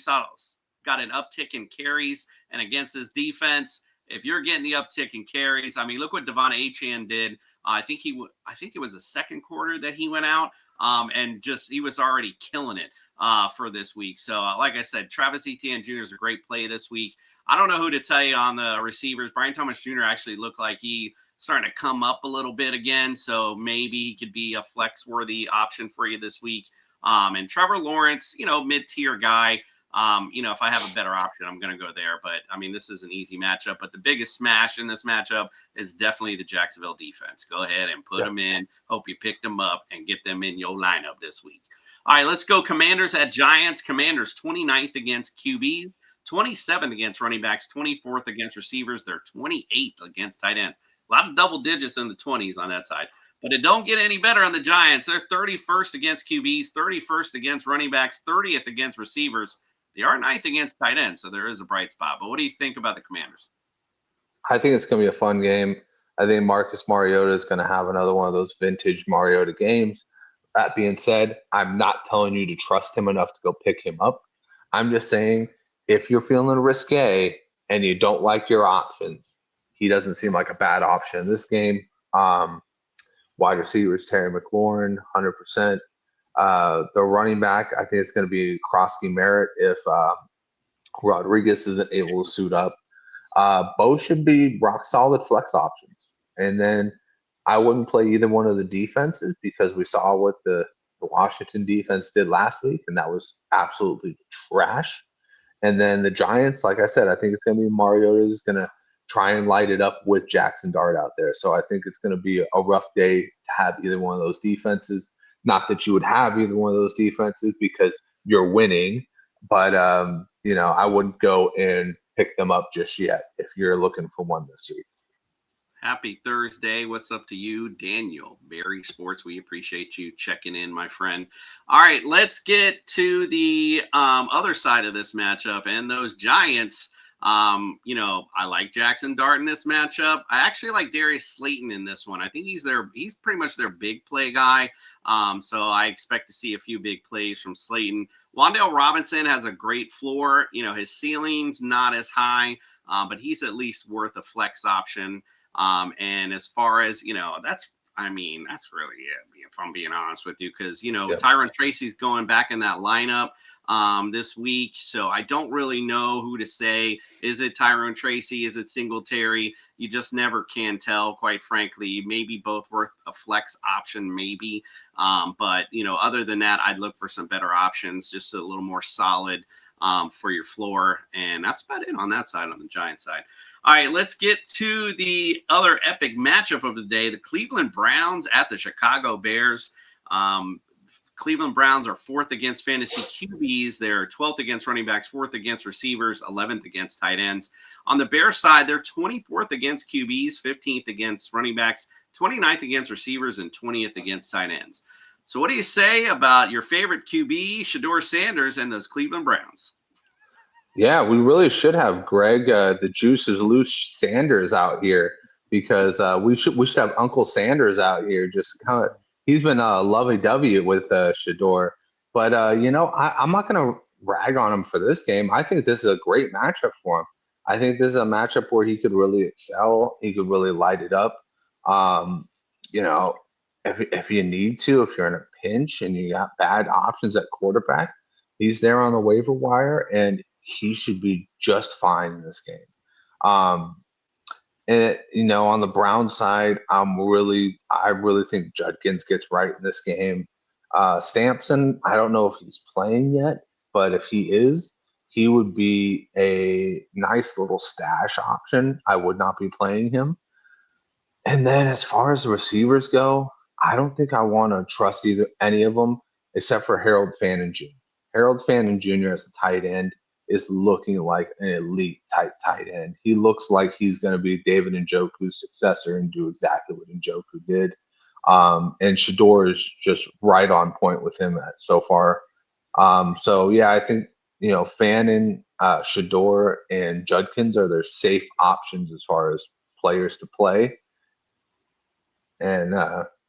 got an uptick in carries, and against his defense, if you're getting the uptick in carries, I mean, look what Devon Achane did. I think it was the second quarter that he went out, and he was already killing it for this week. So, like I said, Travis Etienne Jr. is a great play this week. I don't know who to tell you on the receivers. Brian Thomas Jr. actually looked like he starting to come up a little bit again, so maybe he could be a flex-worthy option for you this week. And Trevor Lawrence, mid-tier guy. If I have a better option, I'm going to go there. But, I mean, this is an easy matchup. But the biggest smash in this matchup is definitely the Jacksonville defense. Go ahead and put them in. Hope you picked them up and get them in your lineup this week. All right, let's go Commanders at Giants. Commanders 29th against QBs, 27th against running backs, 24th against receivers. They're 28th against tight ends. A lot of double digits in the 20s on that side. But it don't get any better on the Giants. They're 31st against QBs, 31st against running backs, 30th against receivers. They are 9th against tight ends, so there is a bright spot. But what do you think about the Commanders? I think it's going to be a fun game. I think Marcus Mariota is going to have another one of those vintage Mariota games. That being said, I'm not telling you to trust him enough to go pick him up. I'm just saying if you're feeling risque and you don't like your options, he doesn't seem like a bad option in this game. Wide receivers, Terry McLaurin, 100%. The running back, I think it's going to be Krosky Merritt if Rodriguez isn't able to suit up. Both should be rock solid flex options. And then I wouldn't play either one of the defenses because we saw what the Washington defense did last week, and that was absolutely trash. And then the Giants, like I said, I think it's going to be Mariota is going to try and light it up with Jackson Dart out there. So I think it's going to be a rough day to have either one of those defenses. Not that you would have either one of those defenses because you're winning, but I wouldn't go and pick them up just yet if you're looking for one this week. Happy Thursday. What's up to you, Daniel? Berry Sports. We appreciate you checking in, my friend. All right, let's get to the other side of this matchup and those Giants. I like Jackson Dart in this matchup. I actually like Darius Slayton in this one. I think he's pretty much their big play guy. So I expect to see a few big plays from Slayton. Wan'Dale Robinson has a great floor. His ceiling's not as high, but he's at least worth a flex option. And as far as, that's really it, if I'm being honest with you, because, Tyron Tracy's going back in that lineup this week. So I don't really know who to say. Is it Tyrone Tracy? Is it Singletary? You just never can tell, quite frankly. Maybe both worth a flex option, maybe. But, other than that, I'd look for some better options, just a little more solid for your floor. And that's about it on that side, on the Giant side. All right, let's get to the other epic matchup of the day, the Cleveland Browns at the Chicago Bears. Cleveland Browns are 4th against fantasy QBs. They're 12th against running backs, 4th against receivers, 11th against tight ends. On the Bears side, they're 24th against QBs, 15th against running backs, 29th against receivers, and 20th against tight ends. So what do you say about your favorite QB, Shedeur Sanders, and those Cleveland Browns? Yeah, we really should have Greg, the Juice is Loose Sanders out here, because we should have Uncle Sanders out here. Just kind of, he's been lovey-dovey with Shedeur, but I'm not going to rag on him for this game. I think this is a great matchup for him. I think this is a matchup where he could really excel. He could really light it up. If you need to, if you're in a pinch and you got bad options at quarterback, he's there on the waiver wire, and he should be just fine in this game. On the Brown side, I really think Judkins gets right in this game. Sampson, I don't know if he's playing yet, but if he is, he would be a nice little stash option. I would not be playing him. And then as far as the receivers go, I don't think I want to trust any of them except for Harold Fannin Jr. Harold Fannin Jr. as a tight end is looking like an elite type tight end. He looks like he's going to be David Njoku's successor and do exactly what Njoku did. And Shedeur is just right on point with him so far. I think, Fannin, Shedeur, and Judkins are their safe options as far as players to play. And,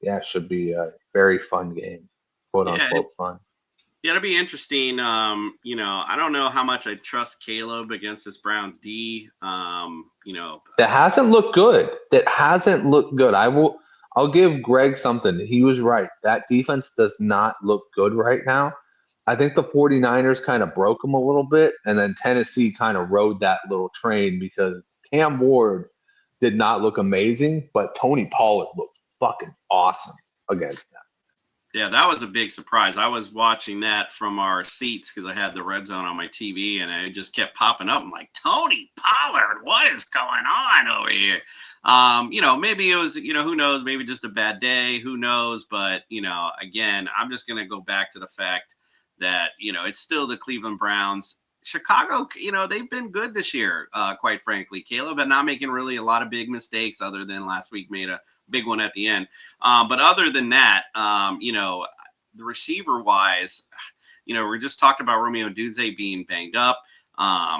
it should be a very fun game, quote unquote fun. Yeah, it'll be interesting. I don't know how much I trust Caleb against this Browns D. That hasn't looked good. I'll give Greg something. He was right. That defense does not look good right now. I think the 49ers kind of broke them a little bit, and then Tennessee kind of rode that little train because Cam Ward did not look amazing, but Tony Pollard looked fucking awesome against them. Yeah, that was a big surprise. I was watching that from our seats because I had the red zone on my TV, and it just kept popping up. I'm like, Tony Pollard, what is going on over here? Maybe it was, who knows, maybe just a bad day, who knows? But, again, I'm just going to go back to the fact that, it's still the Cleveland Browns. Chicago, they've been good this year, quite frankly. Caleb had not making really a lot of big mistakes other than last week made a big one at the end. But other than that, the receiver wise, we just talked about Romeo Dudze being banged up. I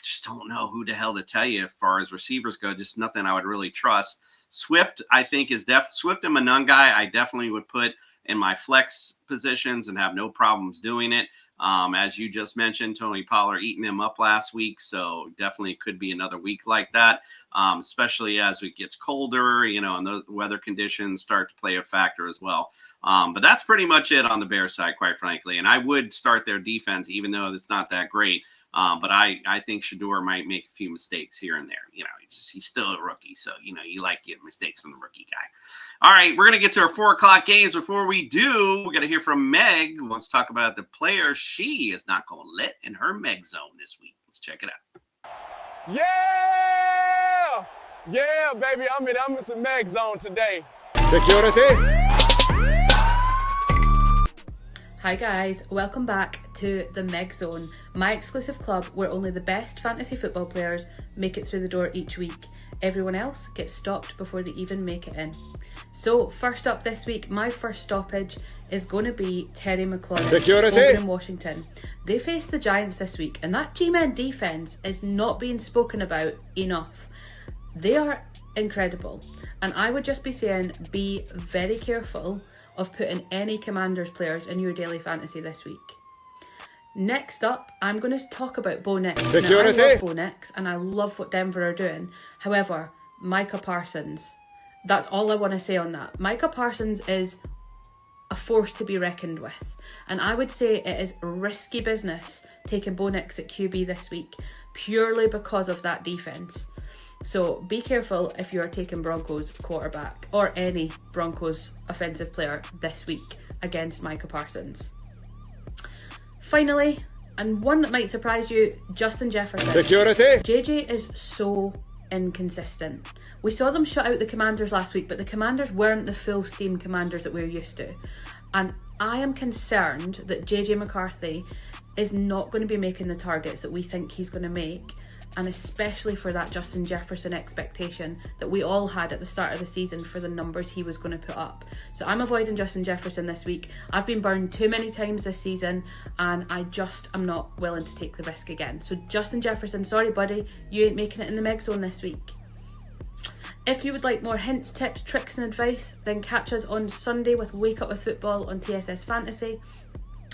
just don't know who the hell to tell you as far as receivers go. Just nothing I would really trust. Swift, I think, is Swift and Monungai. I definitely would put in my flex positions and have no problems doing it. As you just mentioned, Tony Pollard eating him up last week. So definitely could be another week like that, especially as it gets colder, and the weather conditions start to play a factor as well. But that's pretty much it on the Bears side, quite frankly. And I would start their defense, even though it's not that great. But I think Shedeur might make a few mistakes here and there. He's still a rookie. So, you like getting mistakes from the rookie guy. All right, we're going to get to our 4 o'clock games. Before we do, we're going to hear from Meg, who wants to talk about the player she is not going to let in her Meg zone this week. Let's check it out. Yeah! Yeah, baby, I'm in some MEG zone today. Security. Hi guys, welcome back to the MEG Zone, my exclusive club where only the best fantasy football players make it through the door each week. Everyone else gets stopped before they even make it in. So first up this week, my first stoppage is going to be Terry McLaurin Security. over in Washington. They face the Giants this week, and that G-Men defense is not being spoken about enough. They are incredible, and I would just be saying, be very careful of putting any Commanders players in your daily fantasy this week. Next up, I'm going to talk about Bo Nix. Now, I love Bo Nix, and I love what Denver are doing. However, Micah Parsons, that's all I want to say on that. Micah Parsons is a force to be reckoned with, and I would say it is risky business taking Bo Nix at QB this week, purely because of that defense. So be careful if you're taking Broncos quarterback or any Broncos offensive player this week against Micah Parsons. Finally, and one that might surprise you, Justin Jefferson. Security. JJ is so inconsistent. We saw them shut out the Commanders last week, but the Commanders weren't the full steam Commanders that we're used to. And I am concerned that JJ McCarthy is not going to be making the targets that we think he's going to make, and especially for that Justin Jefferson expectation that we all had at the start of the season for the numbers he was going to put up. So I'm avoiding Justin Jefferson this week. I've been burned too many times this season, and I just am not willing to take the risk again. So Justin Jefferson, sorry buddy, you ain't making it in the Meg Zone this week. If you would like more hints, tips, tricks and advice, then catch us on Sunday with Wake Up With Football on TSS Fantasy.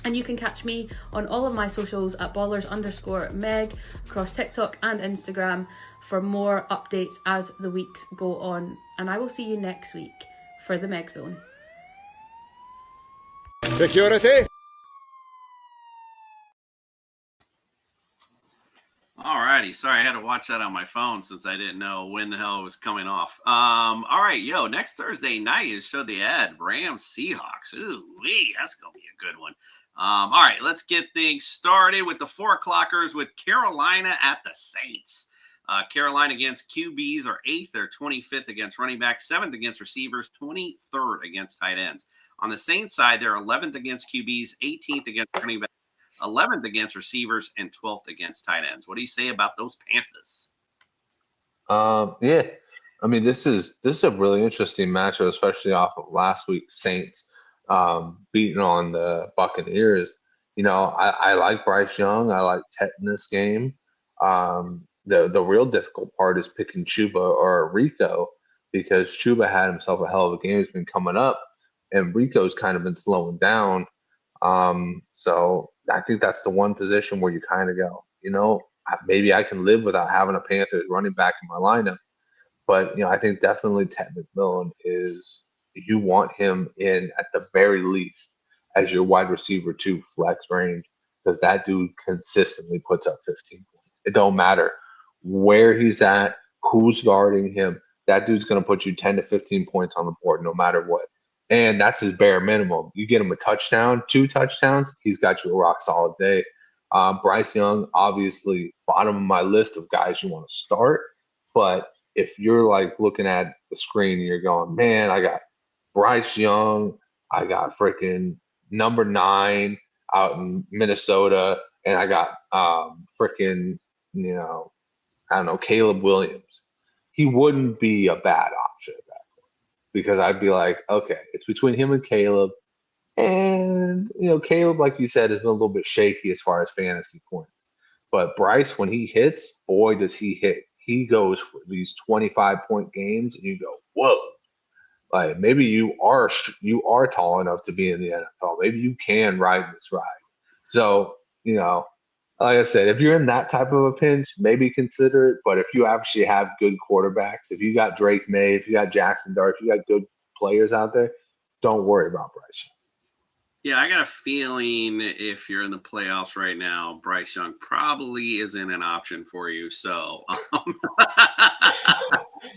And you can catch me on all of my socials at Ballers_Meg across TikTok and Instagram for more updates as the weeks go on. And I will see you next week for the Meg Zone. Security. Alrighty, sorry I had to watch that on my phone since I didn't know when the hell it was coming off. All right, next Thursday night is show the ad Rams Seahawks. Ooh wee, that's gonna be a good one. All right, let's get things started with the 4 o'clockers with Carolina at the Saints. Carolina against QBs are 8th, they're 25th against running backs, 7th against receivers, 23rd against tight ends. On the Saints side, they're 11th against QBs, 18th against running backs, 11th against receivers, and 12th against tight ends. What do you say about those Panthers? Yeah, I mean this is a really interesting matchup, especially off of last week's Saints beating on the Buccaneers. I like Bryce Young. I like Tet in this game. The real difficult part is picking Chuba or Rico, because Chuba had himself a hell of a game. He's been coming up, and Rico's kind of been slowing down. So I think that's the one position where you kind of go, maybe I can live without having a Panthers running back in my lineup. But, I think definitely Ted McMillan you want him in at the very least as your wide receiver 2 flex range, because that dude consistently puts up 15 points. It don't matter where he's at, who's guarding him. That dude's going to put you 10 to 15 points on the board no matter what. And that's his bare minimum. You get him a touchdown, 2 touchdowns, he's got you a rock solid day. Bryce Young, obviously, bottom of my list of guys you want to start. But if you're looking at the screen and you're going, man, I got Bryce Young, I got freaking number 9 out in Minnesota, and I got Caleb Williams. He wouldn't be a bad option at that point, because I'd be like, okay, it's between him and Caleb. And, Caleb, like you said, has been a little bit shaky as far as fantasy points. But Bryce, when he hits, boy, does he hit. He goes for these 25-point games, and you go, whoa. Maybe you are tall enough to be in the NFL. Maybe you can ride this ride. So, like I said, if you're in that type of a pinch, maybe consider it. But if you actually have good quarterbacks, if you got Drake May, if you got Jackson Dart, if you got good players out there, don't worry about Bryce. Yeah, I got a feeling if you're in the playoffs right now, Bryce Young probably isn't an option for you. So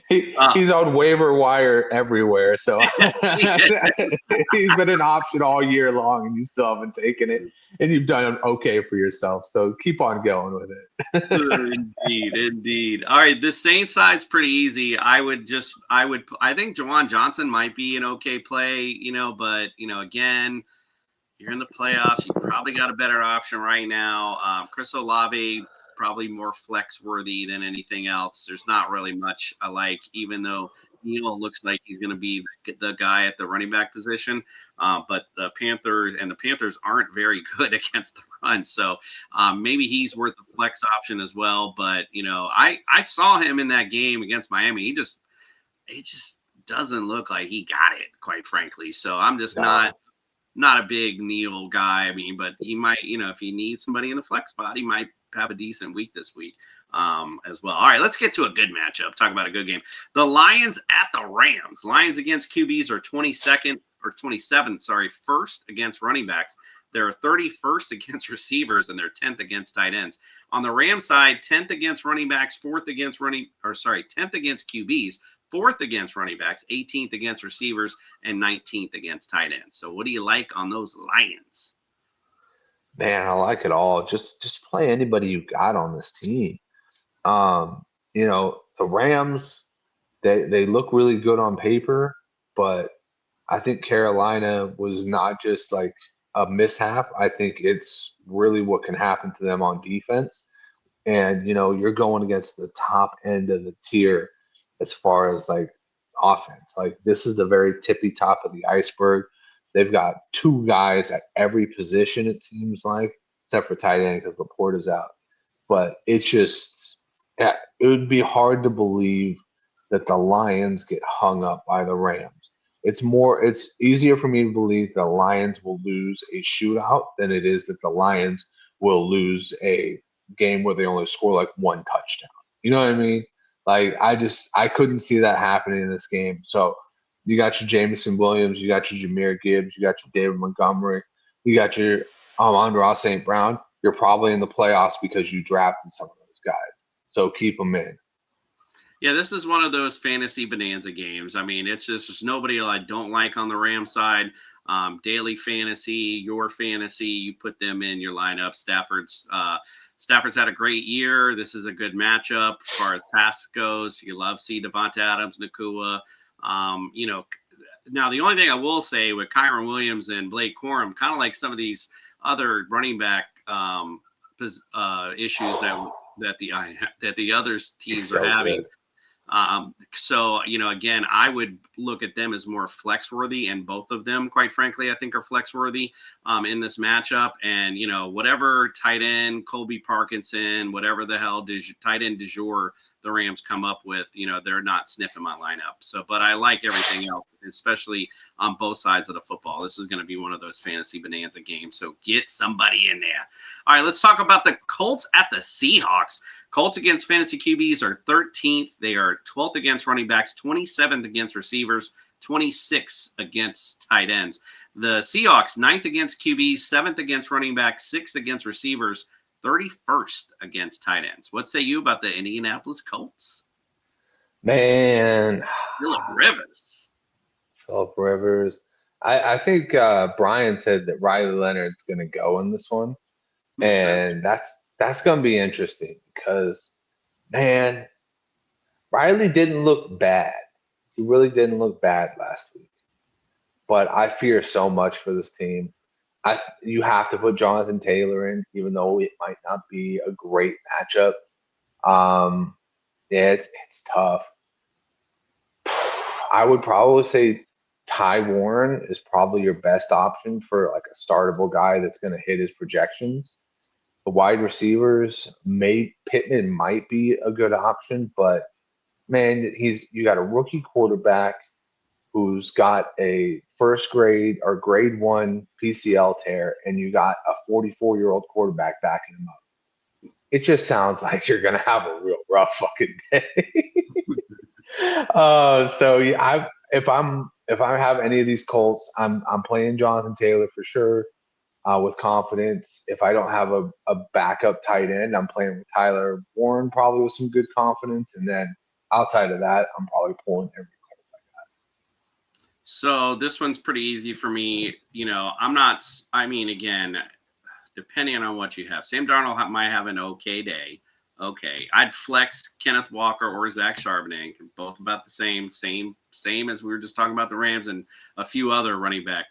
he's on waiver wire everywhere. So he's been an option all year long, and you still haven't taken it, and you've done okay for yourself. So keep on going with it. Indeed. All right, the Saints side's pretty easy. I think Juwan Johnson might be an okay play, but again, you're in the playoffs. You probably got a better option right now. Chris Olave, probably more flex worthy than anything else. There's not really much I like, even though Neal looks like he's going to be the guy at the running back position. But the Panthers aren't very good against the run. So maybe he's worth the flex option as well. But, I saw him in that game against Miami. It just doesn't look like he got it, quite frankly. So I'm just not a big Neal guy. I mean, but he might, if he needs somebody in the flex spot, he might have a decent week this week as well. All right, let's get to a good matchup. Talk about a good game. The Lions at the Rams. Lions against QBs are 27th, first against running backs. They're 31st against receivers, and they're 10th against tight ends. On the Rams side, 10th against running backs, 10th against QBs, 4th against running backs, 18th against receivers, and 19th against tight ends. So what do you like on those Lions? Man, I like it all. Just play anybody you got on this team. The Rams, they look really good on paper, but I think Carolina was not just like a mishap. I think it's really what can happen to them on defense. And, you're going against the top end of the tier as far as like offense. Like this is the very tippy top of the iceberg. They've got 2 guys at every position, it seems like, except for tight end because Laporte is out. But it's just, it would be hard to believe that the Lions get hung up by the Rams. It's easier for me to believe the Lions will lose a shootout than it is that the Lions will lose a game where they only score like 1 touchdown. You know what I mean? Like I couldn't see that happening in this game. So you got your Jameson Williams, you got your Jahmyr Gibbs, you got your David Montgomery, you got your Amon-Ra St. Brown. You're probably in the playoffs because you drafted some of those guys. So keep them in. Yeah, this is one of those fantasy bonanza games. I mean, there's nobody I don't like on the Rams side. Daily fantasy, your fantasy, you put them in your lineup. Stafford's had a great year. This is a good matchup as far as pass goes. You love see Devonta Adams, Nakua. Now the only thing I will say with Kyron Williams and Blake Corum, kind of like some of these other running back issues that the other teams are having. Again, I would look at them as more flex worthy, and both of them, quite frankly, I think are flex worthy in this matchup. And, whatever tight end, Colby Parkinson, whatever the hell tight end du jour the Rams come up with, they're not sniffing my lineup. So, but I like everything else, especially on both sides of the football. This is going to be one of those fantasy bonanza games. So get somebody in there. All right, let's talk about the Colts at the Seahawks. Colts against fantasy QBs are 13th. They are 12th against running backs, 27th against receivers, 26th against tight ends. The Seahawks, 9th against QBs, 7th against running backs, 6th against receivers, 31st against tight ends. What say you about the Indianapolis Colts? Man. Phillip Rivers. I think Brian said that Riley Leonard's going to go in this one. And that's going to be interesting because, man, Riley didn't look bad. He really didn't look bad last week. But I fear so much for this team. You have to put Jonathan Taylor in, even though it might not be a great matchup. It's tough. I would probably say Ty Warren is probably your best option for like a startable guy that's going to hit his projections. The wide receivers, Pittman might be a good option, but man, you got a rookie quarterback who's got a first grade or grade 1 PCL tear, and you got a 44-year-old quarterback backing him up. It just sounds like you're gonna have a real rough fucking day. If I have any of these Colts, I'm playing Jonathan Taylor for sure. With confidence. If I don't have a backup tight end, I'm playing with Tyler Warren probably with some good confidence. And then outside of that, I'm probably pulling every Colt I got. So this one's pretty easy for me. Again, depending on what you have. Sam Darnold might have an okay day. Okay. I'd flex Kenneth Walker or Zach Charbonnet. Both about the same as we were just talking about the Rams and a few other running back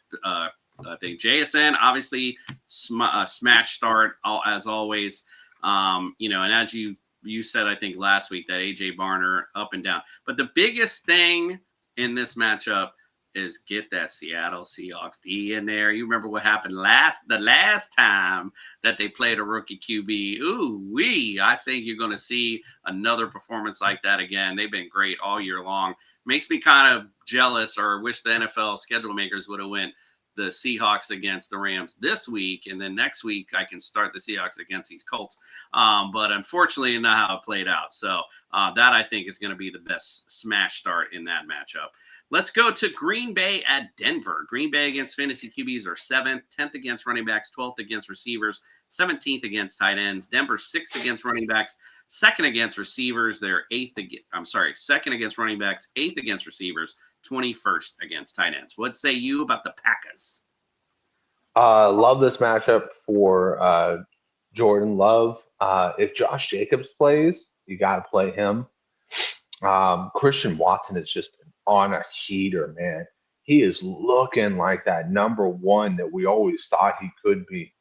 I think JSN, obviously, smash start as always. And as you you said, I think last week, that AJ Barner up and down. But the biggest thing in this matchup is get that Seattle Seahawks D in there. You remember what happened the last time that they played a rookie QB. Ooh-wee. I think you're going to see another performance like that again. They've been great all year long. Makes me kind of jealous, or wish the NFL schedule makers would have went the Seahawks against the Rams this week, and then next week I can start the Seahawks against these Colts. But unfortunately, not how it played out. So that, I think, is going to be the best smash start in that matchup. Let's go to Green Bay at Denver. Green Bay against fantasy QBs are 7th, 10th against running backs, 12th against receivers, 17th against tight ends. Denver 6th against running backs, 2nd against receivers. They're 2nd against running backs, 8th against receivers, 21st against tight ends. What say you about the Packers? Love this matchup for Jordan Love. If Josh Jacobs plays, you got to play him. Christian Watson has just been on a heater, man. He is looking like that number one that we always thought he could be.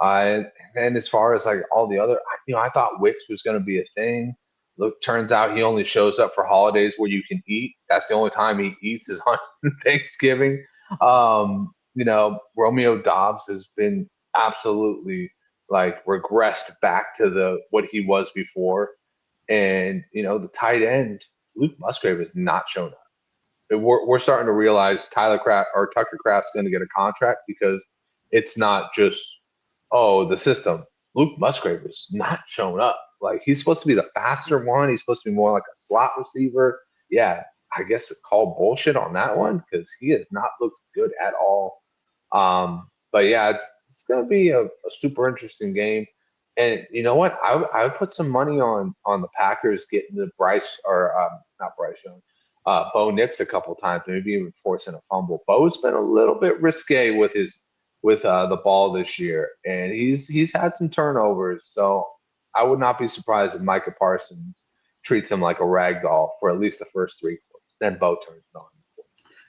And as far as like all the other, I thought Wicks was going to be a thing. Look, turns out he only shows up for holidays where you can eat. That's the only time he eats is on Thanksgiving. Romeo Dobbs has been absolutely like regressed back to what he was before. And, the tight end, Luke Musgrave, has not shown up. We're starting to realize Tucker Kraft's going to get a contract because it's not just, the system. Luke Musgrave is not showing up. Like, he's supposed to be the faster one. He's supposed to be more like a slot receiver. Yeah, I guess it's called bullshit on that one because he has not looked good at all. But yeah, it's going to be a super interesting game. And you know what? I would put some money on the Packers getting the Bo Nix a couple times, maybe even forcing a fumble. Bo's been a little bit risque with the ball this year, and he's had some turnovers. So I would not be surprised if Micah Parsons treats him like a rag doll for at least the first 3 quarters. Then Bo turns it on.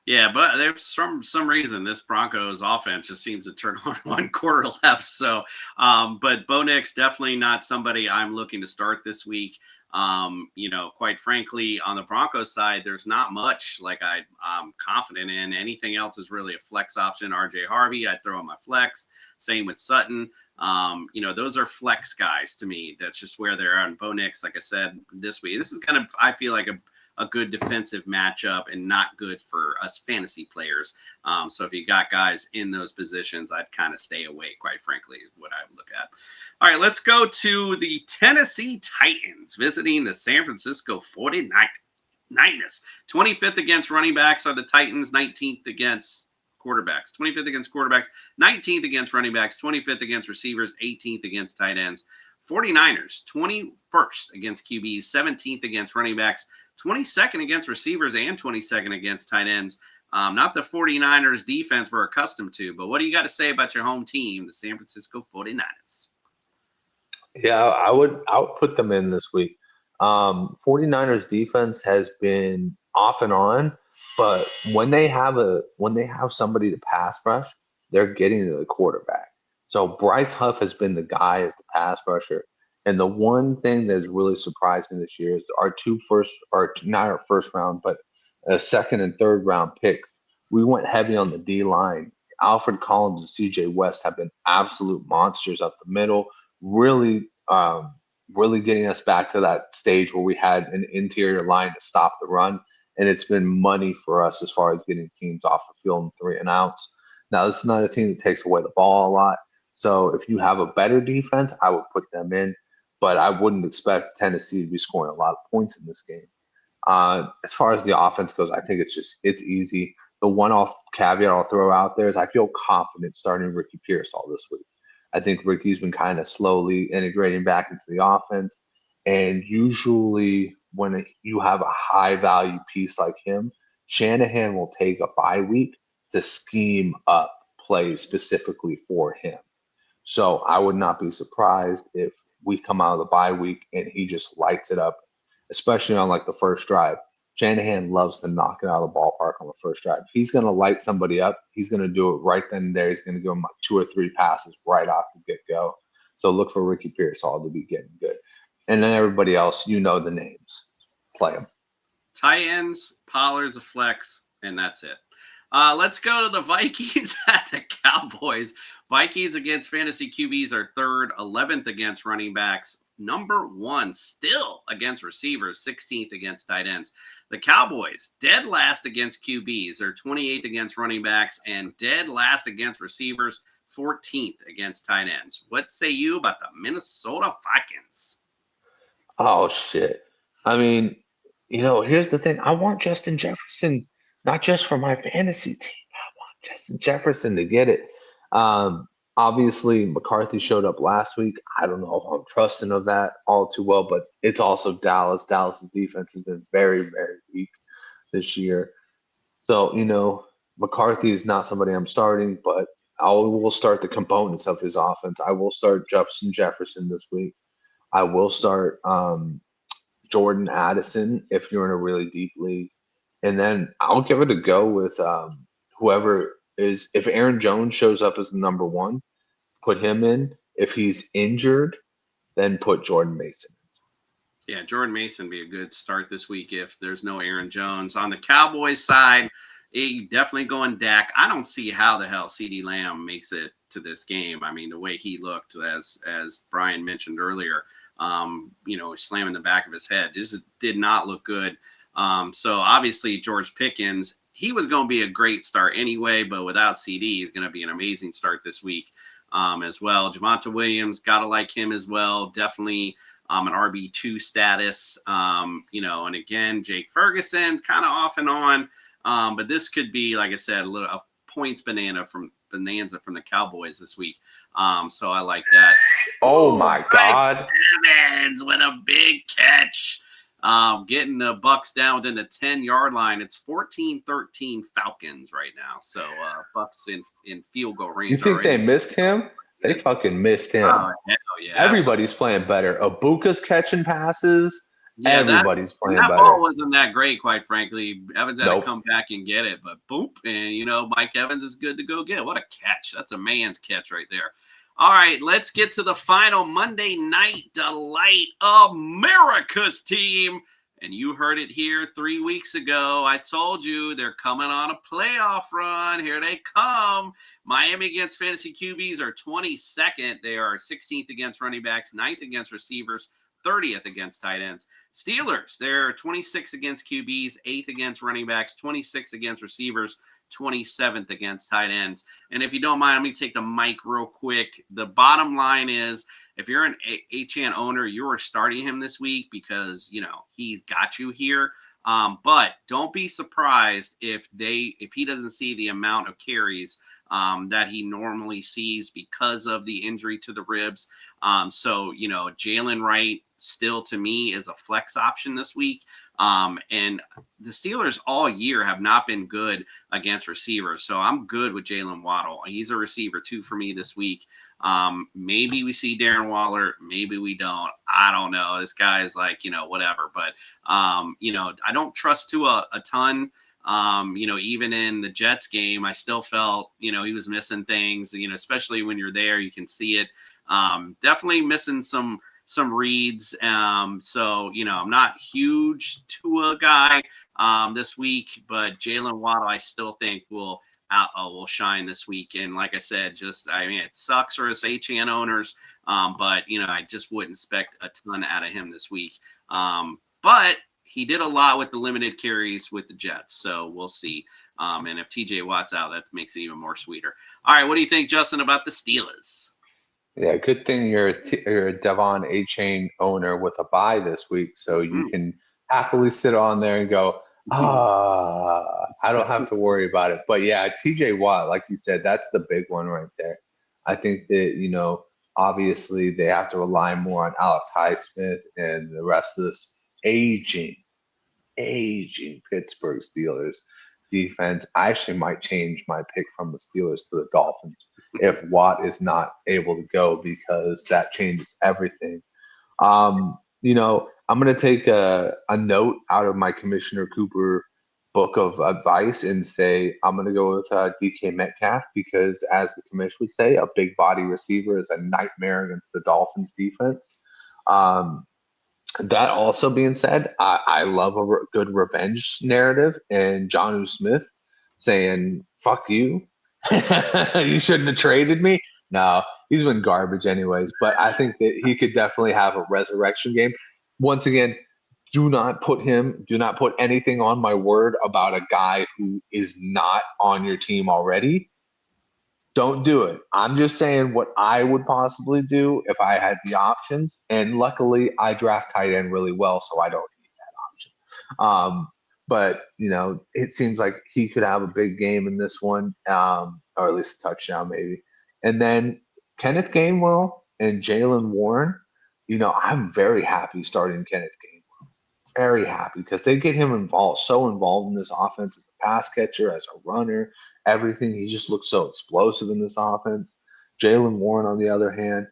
Yeah, but there's some reason this Broncos offense just seems to turn on 1 quarter left. So, but Bo Nix, definitely not somebody I'm looking to start this week. Quite frankly, on the Broncos side, there's not much like I'm confident in. Anything else is really a flex option. RJ Harvey, I'd throw on my flex. Same with Sutton. Those are flex guys to me. That's just where they're at. And Bo Nix, like I said, this week, this is kind of, I feel like a good defensive matchup and not good for us fantasy players. So if you got guys in those positions, I'd kind of stay away, quite frankly, is what I would look at. All right, let's go to the Tennessee Titans visiting the San Francisco 49ers. 25th against running backs are the Titans, 19th against quarterbacks. 25th against quarterbacks, 19th against running backs, 25th against receivers, 18th against tight ends. 49ers, 21st against QBs, 17th against running backs, 22nd against receivers, and 22nd against tight ends. Not the 49ers defense we're accustomed to, but what do you got to say about your home team, the San Francisco 49ers? Yeah, I would put them in this week. 49ers defense has been off and on, but when they have somebody to pass rush, they're getting to the quarterback. So Bryce Huff has been the guy as the pass rusher. And the one thing that's really surprised me this year is not our first round, but a 2nd and 3rd round picks. We went heavy on the D line. Alfred Collins and CJ West have been absolute monsters up the middle, really getting us back to that stage where we had an interior line to stop the run. And it's been money for us as far as getting teams off the field in 3 and outs. Now, this is not a team that takes away the ball a lot. So if you have a better defense, I would put them in. But I wouldn't expect Tennessee to be scoring a lot of points in this game. As far as the offense goes, I think it's easy. The one-off caveat I'll throw out there is I feel confident starting Ricky Pearsall this week. I think Ricky's been kind of slowly integrating back into the offense. And usually when you have a high-value piece like him, Shanahan will take a bye week to scheme up plays specifically for him. So I would not be surprised if we come out of the bye week and he just lights it up, especially on like the first drive. Shanahan loves to knock it out of the ballpark on the first drive. He's going to light somebody up. He's going to do it right then and there. He's going to give them like 2 or 3 passes right off the get-go. So look for Ricky Pearsall to be getting good. And then everybody else, you know the names. Play them. Tight ends, Pollard's a flex, and that's it. Let's go to the Vikings at the Cowboys. Vikings against fantasy QBs are third, 11th against running backs, number 1 still against receivers, 16th against tight ends. The Cowboys, dead last against QBs. They're 28th against running backs and dead last against receivers, 14th against tight ends. What say you about the Minnesota Vikings? Oh, shit. I mean, here's the thing. I want Justin Jefferson, not just for my fantasy team. I want Justin Jefferson to get it. Obviously, McCarthy showed up last week. I don't know if I'm trusting of that all too well, but it's also Dallas. Dallas's defense has been very, very weak this year. So, McCarthy is not somebody I'm starting, but I will start the components of his offense. I will start Justin Jefferson this week. I will start Jordan Addison if you're in a really deep league. And then I'll give it a go with whoever is. If Aaron Jones shows up as the number 1, put him in. If he's injured, then put Jordan Mason. Yeah, Jordan Mason would be a good start this week if there's no Aaron Jones. On the Cowboys side, definitely going Dak. I don't see how the hell CeeDee Lamb makes it to this game. I mean, the way he looked, as Brian mentioned earlier, slamming the back of his head, this did not look good. So obviously George Pickens, he was going to be a great start anyway, but without CD, he's going to be an amazing start this week as well. Javonte Williams, got to like him as well. Definitely an RB2 status, and again, Jake Ferguson kind of off and on. But this could be, like I said, a points bonanza from the Cowboys this week. So I like that. Oh my God. Mike Evans with a big catch. Getting the Bucks down within the 10-yard line. It's 14-13 Falcons right now. So Bucks in field goal range. You think already. they missed him? They fucking missed him. Oh, hell yeah. Everybody's playing better. Abuka's catching passes. Yeah, everybody's playing that better. ball wasn't that great, quite frankly. Evans had to come back and get it, but boop. And, Mike Evans is good to go get. What a catch. That's a man's catch right there. All right, let's get to the final Monday Night Delight, America's team. And you heard it here 3 weeks ago. I told you they're coming on a playoff run. Here they come. Miami against fantasy QBs are 22nd. They are 16th against running backs, 9th against receivers, 30th against tight ends. Steelers, they're 26th against QBs, 8th against running backs, 26th against receivers, 27th against tight ends. And if you don't mind, let me take the mic real quick. The bottom line is, if you're an HN owner, you are starting him this week because, he's got you here. But don't be surprised if he doesn't see the amount of carries that he normally sees because of the injury to the ribs. So, Jalen Wright still to me is a flex option this week. And the Steelers all year have not been good against receivers. So I'm good with Jalen Waddle. He's a receiver too for me this week. Maybe we see Darren Waller. Maybe we don't. I don't know. This guy is like, whatever. But, I don't trust Tua a ton. Even in the Jets game, I still felt, he was missing things, especially when you're there, you can see it. Definitely missing some reads. So, I'm not huge Tua guy this week, but Jalen Waddle, I still think will shine this week. And like I said, it sucks for us HN owners, but, I just wouldn't expect a ton out of him this week. But he did a lot with the limited carries with the Jets, so we'll see. And if TJ Watt's out, that makes it even more sweeter. All right, what do you think, Justin, about the Steelers? Yeah, good thing you're a Devon A-Chain owner with a bye this week, so you can happily sit on there and go, I don't have to worry about it. But yeah, TJ Watt, like you said, that's the big one right there. I think that, obviously they have to rely more on Alex Highsmith and the rest of this aging Pittsburgh Steelers defense. I actually might change my pick from the Steelers to the Dolphins if Watt is not able to go, because that changes everything. I'm going to take a note out of my Commissioner Cooper book of advice and say I'm going to go with DK Metcalf, because as the commission would say, a big body receiver is a nightmare against the Dolphins defense. That also being said, I love a good revenge narrative, and Jonnu Smith saying "fuck you," you shouldn't have traded me. No, he's been garbage anyways. But I think that he could definitely have a resurrection game. Once again, do not put anything on my word about a guy who is not on your team already. Don't do it. I'm just saying what I would possibly do if I had the options. And luckily, I draft tight end really well, so I don't need that option. But it seems like he could have a big game in this one, or at least a touchdown maybe. And then Kenneth Gainwell and Jalen Warren. I'm very happy starting Kenneth Gainwell. Very happy because they get him so involved in this offense as a pass catcher, as a runner, everything. He just looks so explosive in this offense. Jalen Warren, on the other hand,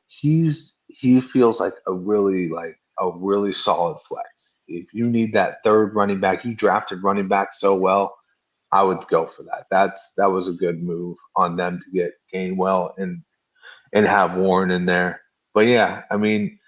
he feels like a really solid flex. If you need that third running back, you drafted running back so well, I would go for that. That was a good move on them to get Gainwell and have Warren in there. But yeah, I mean,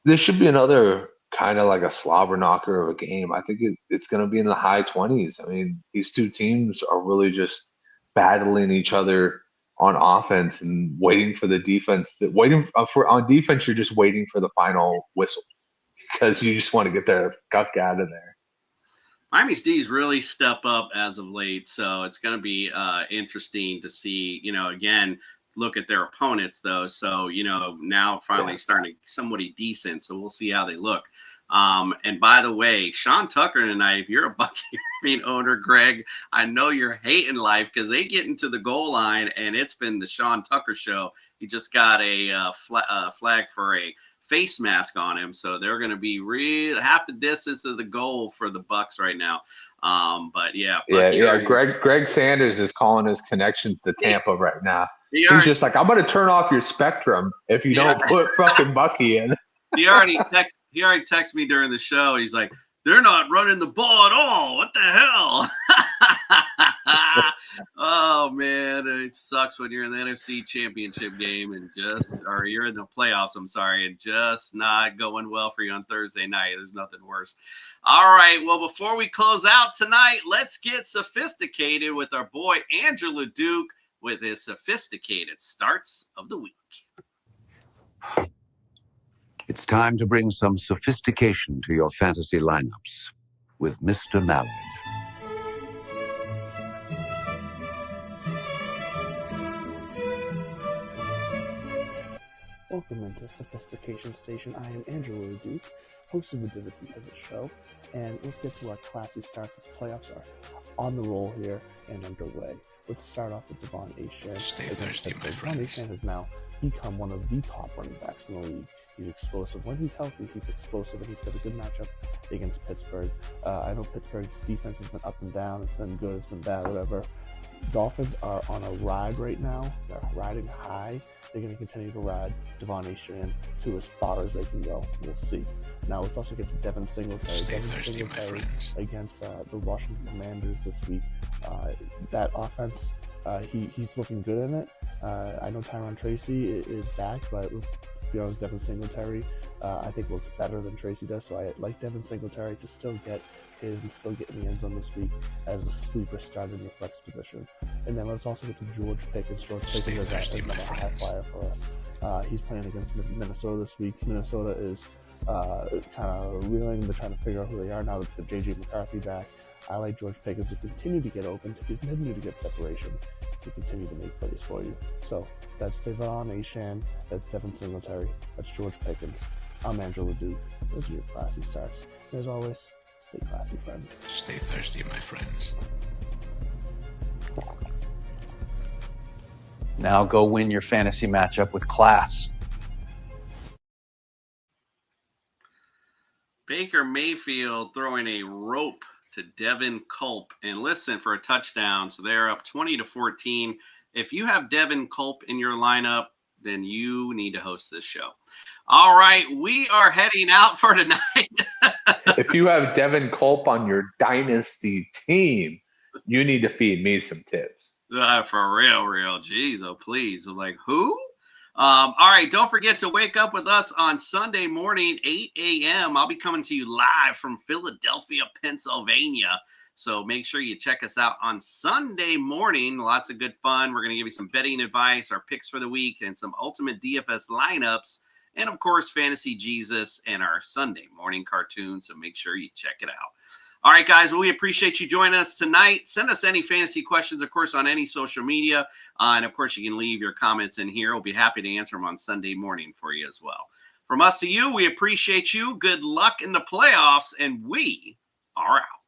this should be another kind of like a slobber knocker of a game. I think it's going to be in the high 20s. I mean, these two teams are really just battling each other on offense and waiting for the defense. On defense, you're just waiting for the final whistle because you just want to get their guck out of there. Miami's D's really step up as of late, so it's going to be interesting to see. Again, look at their opponents though. So, now finally starting somewhat decent. So we'll see how they look. And by the way, Sean Tucker tonight, if you're a Buccaneers owner, Greg, I know you're hating life because they get into the goal line and it's been the Sean Tucker show. He just got a flag for a face mask on him. So they're going to be half the distance of the goal for the Bucs right now. But yeah. Greg Sanders is calling his connections to Tampa right now. He's just like, I'm going to turn off your spectrum if you don't put fucking Bucky in. He already texted me during the show. He's like, they're not running the ball at all. What the hell? Oh, man. It sucks when you're in the NFC Championship game or you're in the playoffs, I'm sorry, and just not going well for you on Thursday night. There's nothing worse. All right. Well, before we close out tonight, let's get sophisticated with our boy Andrew LeDuc with his sophisticated starts of the week. It's time to bring some sophistication to your fantasy lineups with Mr. Mallard. Welcome into Sophistication Station. I am Andrew LeDuc, host of the Division Pivot Show, and let's get to our classy start. These playoffs are on the roll here and underway. Let's start off with Devon Achane. Stay thirsty, my friend. Devon Achane has now become one of the top running backs in the league. He's explosive. When he's healthy, he's explosive, and he's got a good matchup against Pittsburgh. I know Pittsburgh's defense has been up and down. It's been good, it's been bad, whatever. Dolphins are on a ride right now. They're riding high. They're going to continue to ride Devon Achane to as far as they can go. We'll see. Now let's also get to Devin Singletary. Stay thirsty, my friends. Against the Washington Commanders this week. That offense, he's looking good in it. I know Tyron Tracy is back, but let's be honest, Devin Singletary, I think looks better than Tracy does. So I like Devin Singletary to still get his and still get in the end zone this week as a sleeper start in the flex position. And then let's also get to George Pickens. George Pickens is a high flyer for us. He's playing against Minnesota this week. Minnesota is kind of reeling. They're trying to figure out who they are now that the J.J. McCarthy back. I like George Pickens to continue to get open, to continue to get separation, to continue to make plays for you. So that's Devon Achane, that's Devin Singletary, that's George Pickens. I'm Andrew LeDuc. Those are your classy starts. And as always, stay classy, friends. Stay thirsty, my friends. Now go win your fantasy matchup with class. Baker Mayfield throwing a rope to Devin Culp. And listen, for a touchdown. So they're up 20-14. If you have Devin Culp in your lineup, then you need to host this show. All right, we are heading out for tonight. If you have Devin Culp on your dynasty team, you need to feed me some tips. For real. Jeez, oh please. I'm like, who? All right, don't forget to wake up with us on Sunday morning, 8 a.m. I'll be coming to you live from Philadelphia, Pennsylvania. So make sure you check us out on Sunday morning. Lots of good fun. We're going to give you some betting advice, our picks for the week, and some ultimate DFS lineups. And, of course, Fantasy Jesus and our Sunday morning cartoon. So make sure you check it out. All right, guys, well, we appreciate you joining us tonight. Send us any fantasy questions, of course, on any social media. And, of course, you can leave your comments in here. We'll be happy to answer them on Sunday morning for you as well. From us to you, we appreciate you. Good luck in the playoffs, and we are out.